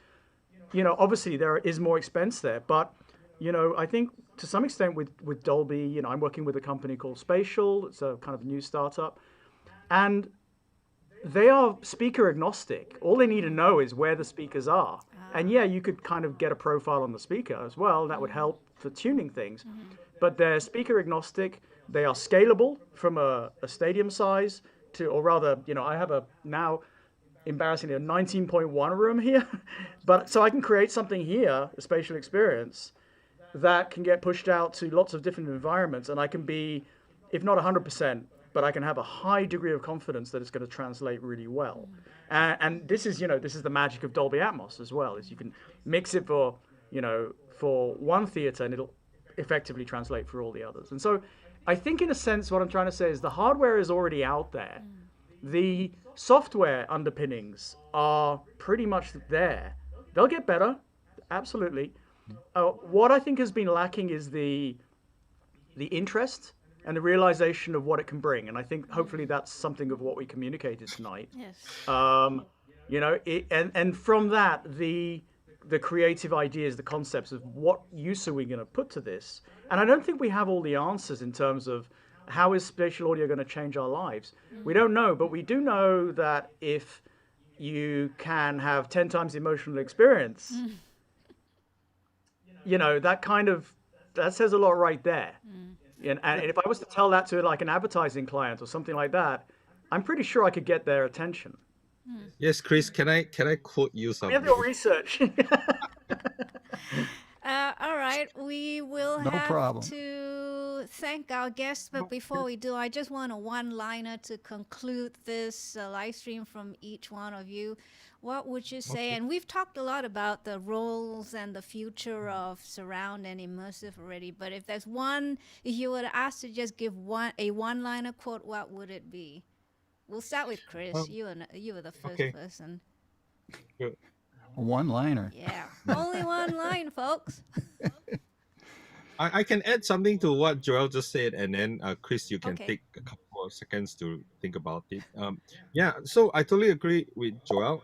obviously there is more expense there, but I think to some extent with Dolby, I'm working with a company called Spatial. It's a kind of new startup, and they are speaker agnostic. All they need to know is where the speakers are. And yeah, you could kind of get a profile on the speaker as well. That would help for tuning things. But they're speaker agnostic. They are scalable from a stadium size to, or rather, I have now embarrassingly a 19.1 room here. But so I can create something here, a spatial experience, that can get pushed out to lots of different environments. And I can be, if not 100%, but I can have a high degree of confidence that it's going to translate really well. And this is the magic of Dolby Atmos as well, is you can mix it for one theater and it'll effectively translate for all the others. And so I think in a sense what I'm trying to say is the hardware is already out there. The software underpinnings are pretty much there. They'll get better, absolutely. What I think has been lacking is the interest and the realization of what it can bring. And I think hopefully that's something of what we communicated tonight. Yes. And from that, the creative ideas, the concepts of what use are we going to put to this. And I don't think we have all the answers in terms of how is spatial audio going to change our lives. We don't know, but we do know that if you can have 10 times the emotional experience, that says a lot right there. And if I was to tell that to like an advertising client or something like that, I'm pretty sure I could get their attention. Yes, Chris, can I quote you something? We have your research. All right, we will No have problem. to thank our guests, but before we do, I just want a one-liner to conclude this live stream from each one of you. What would you say? And we've talked a lot about the roles and the future of surround and immersive already, but if there's one, if you were asked to just give a one-liner quote, what would it be? We'll start with Chris. You were the first person. Good. A one-liner. Yeah, only one line, folks. I can add something to what Joel just said, and then Chris, you can Okay. take a couple of seconds to think about it. So I totally agree with Joel.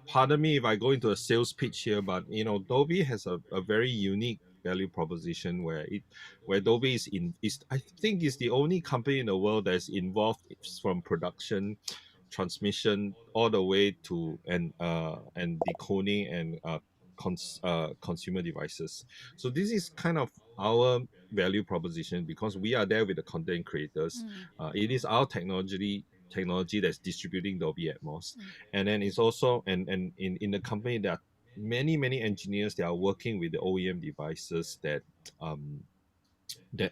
Pardon me if I go into a sales pitch here, but Dolby has a very unique value proposition where Dolby is I think is the only company in the world that's involved from production transmission all the way to and decoding and consumer devices. So this is kind of our value proposition because we are there with the content creators. It is our technology that's distributing Dolby Atmos, and then it's also and in the company there are many engineers that are working with the OEM devices that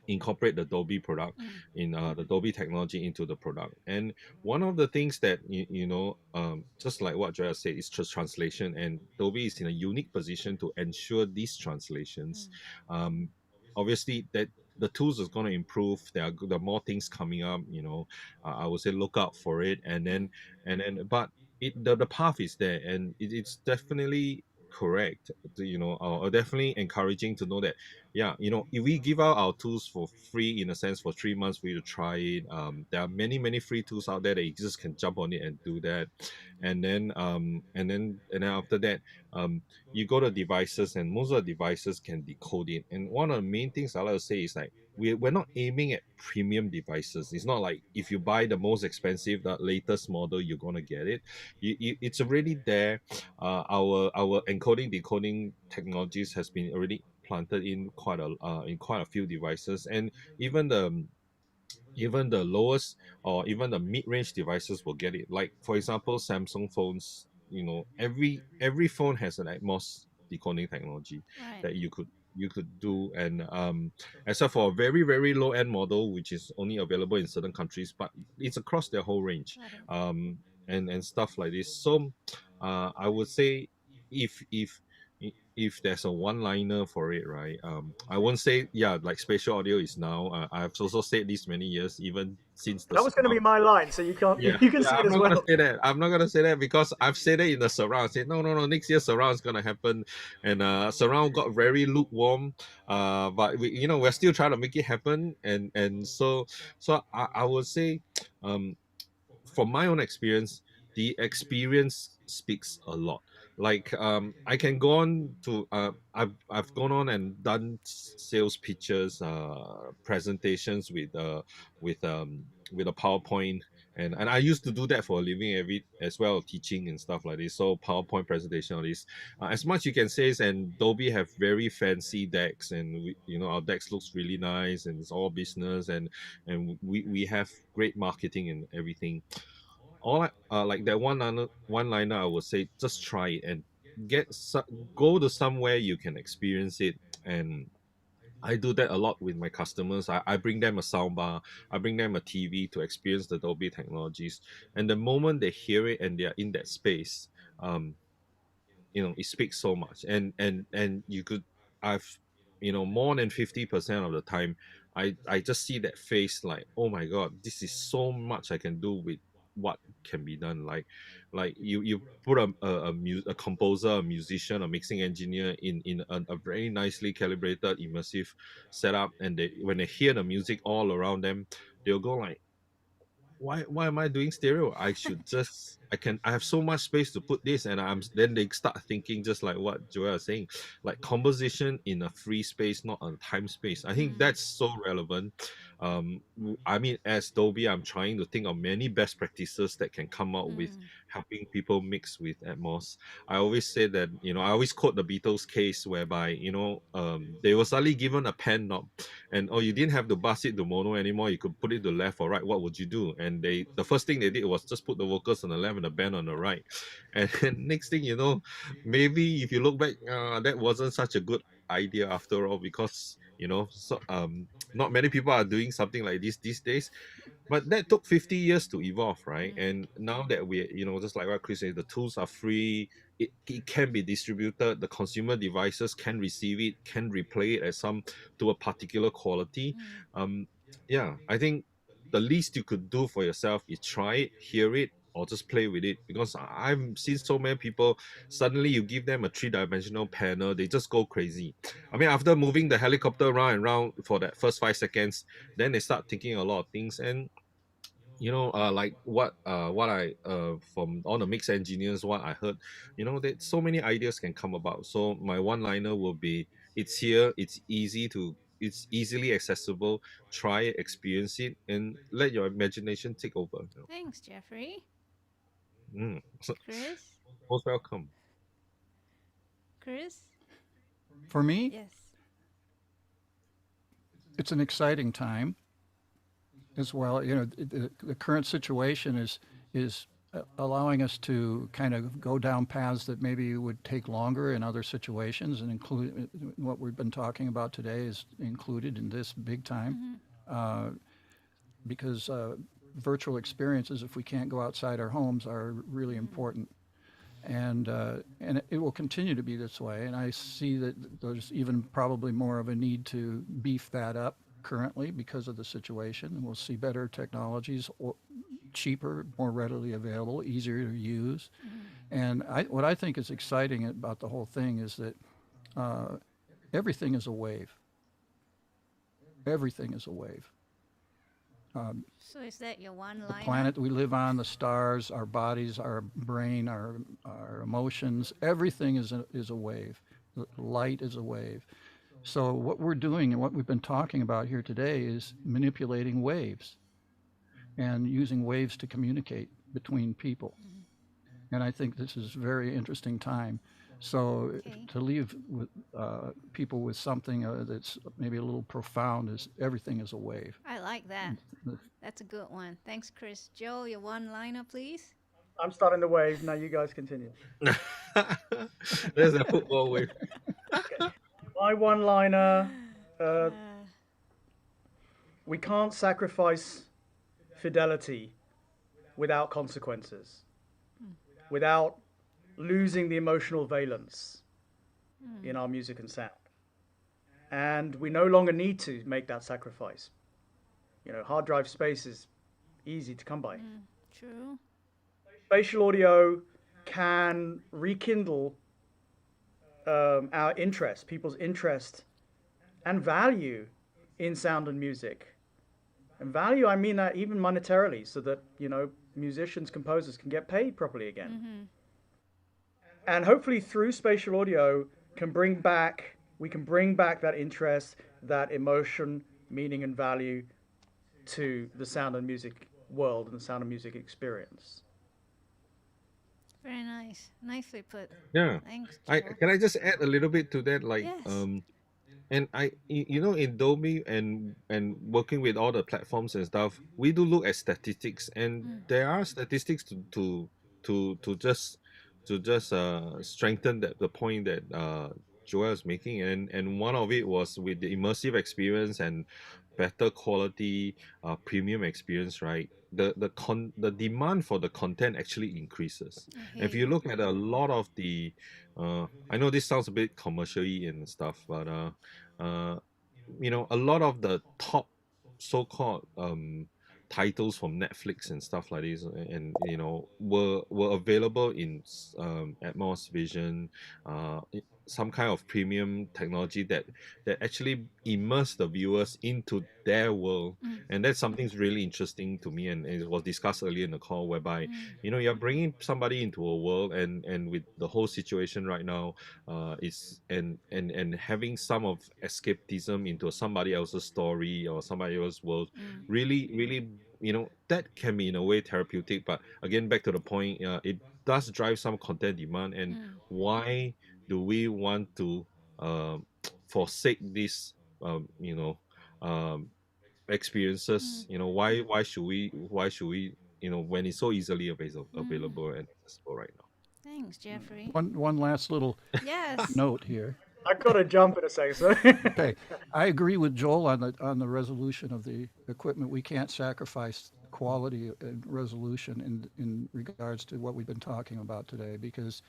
incorporate the Dolby product in the Dolby technology into the product. And one of the things that just like what Joel said, is just translation, and Dolby is in a unique position to ensure these translations. Obviously, that the tools is going to improve. There are more things coming up. I would say look out for it, but the path is there, and it's definitely correct. Definitely encouraging to know that if we give out our tools for free, in a sense, for 3 months for you to try it, there are many free tools out there that you just can jump on it and do that. And then after that, you go to devices, and most of the devices can decode it. And one of the main things I like to say is like we're not aiming at premium devices. It's not like if you buy the most expensive, the latest model, you're gonna get it. It's already there. Our encoding decoding technologies has been already planted in quite a few devices, and even the lowest or even the mid-range devices will get it. Like for example, Samsung phones, every phone has an Atmos decoding technology that you could do, and except for a very low end model which is only available in certain countries, but it's across their whole range, and stuff like this. So I would say if there's a one-liner for it, right? I won't say like spatial audio is now. I've also said this many years, even since the That was going to be my line, so you can't. yeah, You can see I'm it as not well. gonna say that. I'm not gonna say that because I've said it in the surround. I said no. Next year surround is gonna happen, and surround got very lukewarm. But we're still trying to make it happen, and so I would say, from my own experience, the experience speaks a lot. Like I can go on to I've gone on and done sales pitches, presentations with a PowerPoint, and I used to do that for a living as well, teaching and stuff like this. So PowerPoint presentation, all this, as much you can say is, and Dolby have very fancy decks, and our decks looks really nice, and it's all business, and we have great marketing and everything. All like that one liner, I would say just try it and go to somewhere you can experience it. And I do that a lot with my customers. I bring them a soundbar, I bring them a TV to experience the Dolby technologies, and the moment they hear it and they are in that space, it speaks so much. And you could I've more than 50% of the time, I just see that face like, oh my god, this is so much I can do with what can be done. Like you put a composer, a musician, a mixing engineer in a very nicely calibrated immersive setup, and when they hear the music all around them, they'll go like, why am I doing stereo? I have so much space to put this, and then they start thinking just like what Joel is saying, like composition in a free space, not a time space. I think that's so relevant. I mean, as Dolby, I'm trying to think of many best practices that can come out with helping people mix with Atmos. I always say that, I always quote the Beatles case whereby, they were suddenly given a pen knob, and you didn't have to bust it to mono anymore. You could put it to left or right. What would you do? And the first thing they did was just put the vocals on the left and the band on the right. And next thing you know, maybe if you look back, that wasn't such a good idea after all, because not many people are doing something like this these days. But that took 50 years to evolve, right? And now that we, just like what Chris said, the tools are free, it can be distributed, the consumer devices can receive it, can replay it to a particular quality. I think the least you could do for yourself is try it, hear it, or just play with it. Because I've seen so many people, suddenly you give them a 3-dimensional panel, they just go crazy. I mean, after moving the helicopter round and round for that first 5 seconds, then they start thinking a lot of things. And like what I from all the mix engineers, what I heard, that so many ideas can come about. So my one liner will be, it's here, it's easily accessible. Try it, experience it, and let your imagination take over. Thanks, Geoffrey. Chris? Most welcome. Chris? For me, Yes. it's an exciting time as well. You know, the current situation is allowing us to kind of go down paths that maybe would take longer in other situations, and include what we've been talking about today is included in this big time, because virtual experiences, if we can't go outside our homes, are really important. And it will continue to be this way. And I see that there's even probably more of a need to beef that up currently because of the situation. And we'll see better technologies, cheaper, more readily available, easier to use. And what I think is exciting about the whole thing is that everything is a wave. Everything is a wave. So is that your one The line? planet we live on, the stars, our bodies, our brain, our emotions, everything is a wave. Light is a wave. So what we're doing and what we've been talking about here today is manipulating waves and using waves to communicate between people. And I think this is a very interesting time. So Okay. to leave with, people with something that's maybe a little profound is everything is a wave. I like that. That's a good one. Thanks, Chris. Joe, your one-liner, please. I'm starting the wave. Now you guys continue. There's a football wave. My one-liner, we can't sacrifice fidelity without consequences, without losing the emotional valence in our music and sound. And we no longer need to make that sacrifice. You know, hard drive space is easy to come by. True. Spatial audio can rekindle our interest, people's interest and value in sound and music. And value, I mean that even monetarily, so that, you know, musicians, composers can get paid properly again. And hopefully through spatial audio we can bring back that interest, that emotion, meaning and value to the sound and music world and the sound and music experience. Very nice. Nicely put. Yeah. Thanks, I Joe. can I just add a little bit to that, like Yes. and you know, in Dolby and working with all the platforms and stuff, we do look at statistics, and there are statistics to just strengthen the point that Joel is making, and one of it was with the immersive experience and better quality premium experience, right? The demand for the content actually increases. If you look at a lot of the I know this sounds a bit commercially and stuff, but you know, a lot of the top so-called titles from Netflix and stuff like this, and you know, were available in Atmos Vision, some kind of premium technology that actually immerse the viewers into their world. And that's something really interesting to me, and it was discussed earlier in the call, whereby you know, you're bringing somebody into a world, and with the whole situation right now, is and having some of escapism into somebody else's story or somebody else's world, really, you know, that can be in a way therapeutic. But again, back to the point, it does drive some content demand. And why do we want to forsake this you know, experiences? You know, why should we you know, when it's so easily available and accessible right now? Thanks, Geoffrey. One last little Yes. note here. I've got to jump in a second. So. Okay, I agree with Joel on the resolution of the equipment. We can't sacrifice quality and resolution in regards to what we've been talking about today, because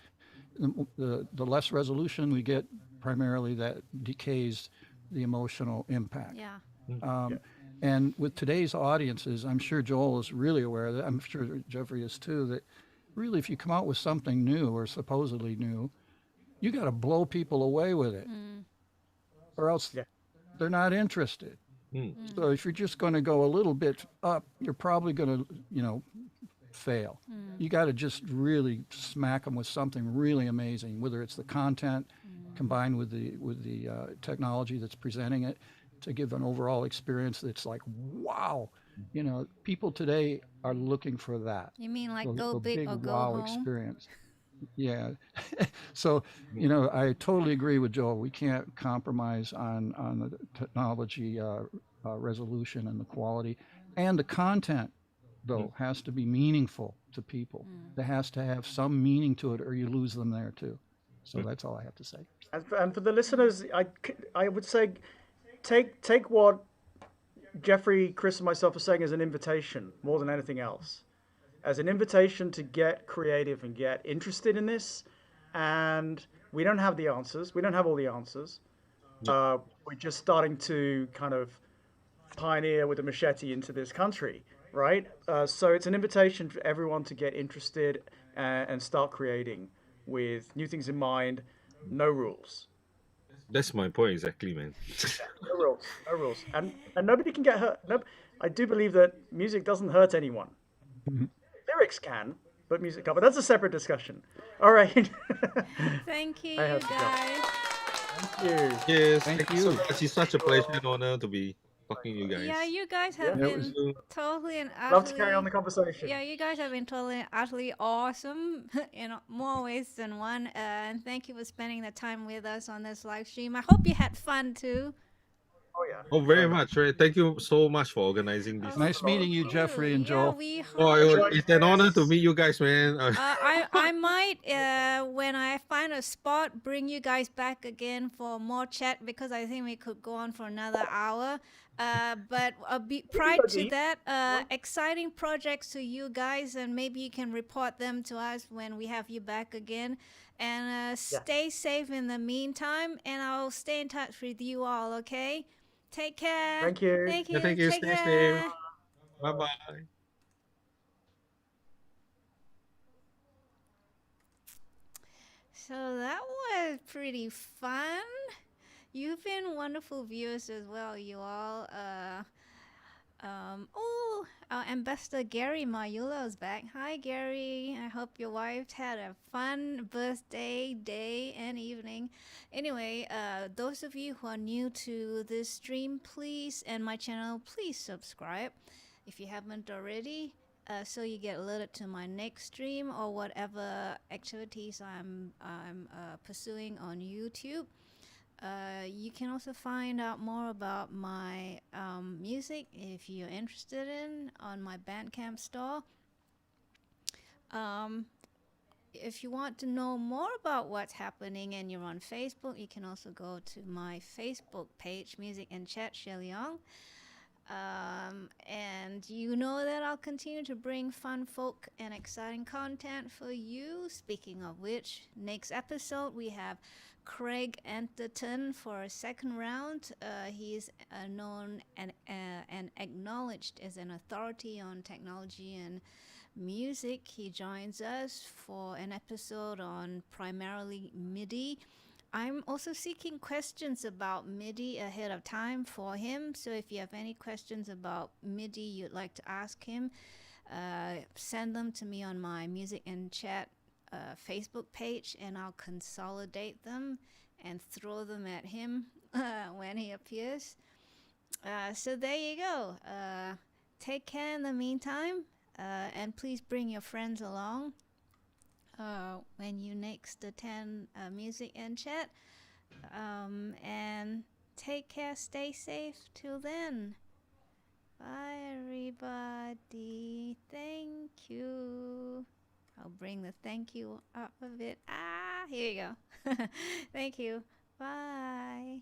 the less resolution we get, primarily that decays the emotional impact. Yeah. And with today's audiences, I'm sure Joel is really aware of that. I'm sure Geoffrey is too, that really if you come out with something new or supposedly new, you got to blow people away with it, or else they're not interested. So if you're just going to go a little bit up, you're probably going to, you know, fail. You got to just really smack them with something really amazing, whether it's the content combined with the technology that's presenting it, to give an overall experience that's like, wow. You know, people today are looking for that. You mean like The go big big or go wow home? experience. Yeah. So, you know, I totally agree with Joel. We can't compromise on the technology resolution and the quality. And the content, though, has to be meaningful to people. There has to have some meaning to it, or you lose them there too. So that's all I have to say. And for the listeners, I would say take what Geoffrey, Chris, and myself are saying as an invitation more than anything else. As an invitation to get creative and get interested in this. And we don't have the answers. We don't have all the answers. We're just starting to kind of pioneer with a machete into this country, right? So it's an invitation for everyone to get interested and start creating with new things in mind, no rules. That's my point exactly, man. No rules, no rules. And nobody can get hurt. I do believe that music doesn't hurt anyone. Lyrics can, but music can't. But that's a separate discussion. All right. Thank you, I you have to go. guys. Thank you. Yes, Thank thank you so you. much. It's such a pleasure and honor to be talking to you guys. Yeah, you guys have Yeah, it been was- totally and Love to carry utterly. on the conversation. Yeah, you guys have been totally and utterly awesome in more ways than one. And thank you for spending the time with us on this live stream. I hope you had fun too. Oh yeah. Oh, very much, right? Thank you so much for organizing this. Nice meeting you, Geoffrey and Yeah, Joel. we Oh, hope. it's an honor to meet you guys, man. I might, when I find a spot, bring you guys back again for more chat because I think we could go on for another hour. But prior to that, exciting projects to you guys, and maybe you can report them to us when we have you back again. And stay safe in the meantime, and I'll stay in touch with you all, okay? Take care. Thank you. Thank you. Yeah, thank you. Take Stay care. safe. Bye-bye. So that was pretty fun. You've been wonderful viewers as well, you all. Our ambassador Gary Mayula is back. Hi, Gary. I hope your wife had a fun birthday, day, and evening. Anyway, those of you who are new to this stream, please, and my channel, please subscribe if you haven't already. So you get alerted to my next stream or whatever activities I'm pursuing on YouTube. You can also find out more about my music if you're interested in on my Bandcamp store. If you want to know more about what's happening and you're on Facebook, you can also go to my Facebook page, Music and Chat Shelyong. And you know that I'll continue to bring fun folk and exciting content for you. Speaking of which, next episode we have Craig Enterton for a second round. He's known and acknowledged as an authority on technology and music. He joins us for an episode on primarily MIDI. I'm also seeking questions about MIDI ahead of time for him. So if you have any questions about MIDI you'd like to ask him, send them to me on my Music and Chat Facebook page, and I'll consolidate them and throw them at him when he appears. So there you go. Take care in the meantime, and please bring your friends along when you next attend Music and Chat. And take care, stay safe till then. Bye everybody. Thank you. I'll bring the thank you up a bit. Here you go. Thank you. Bye.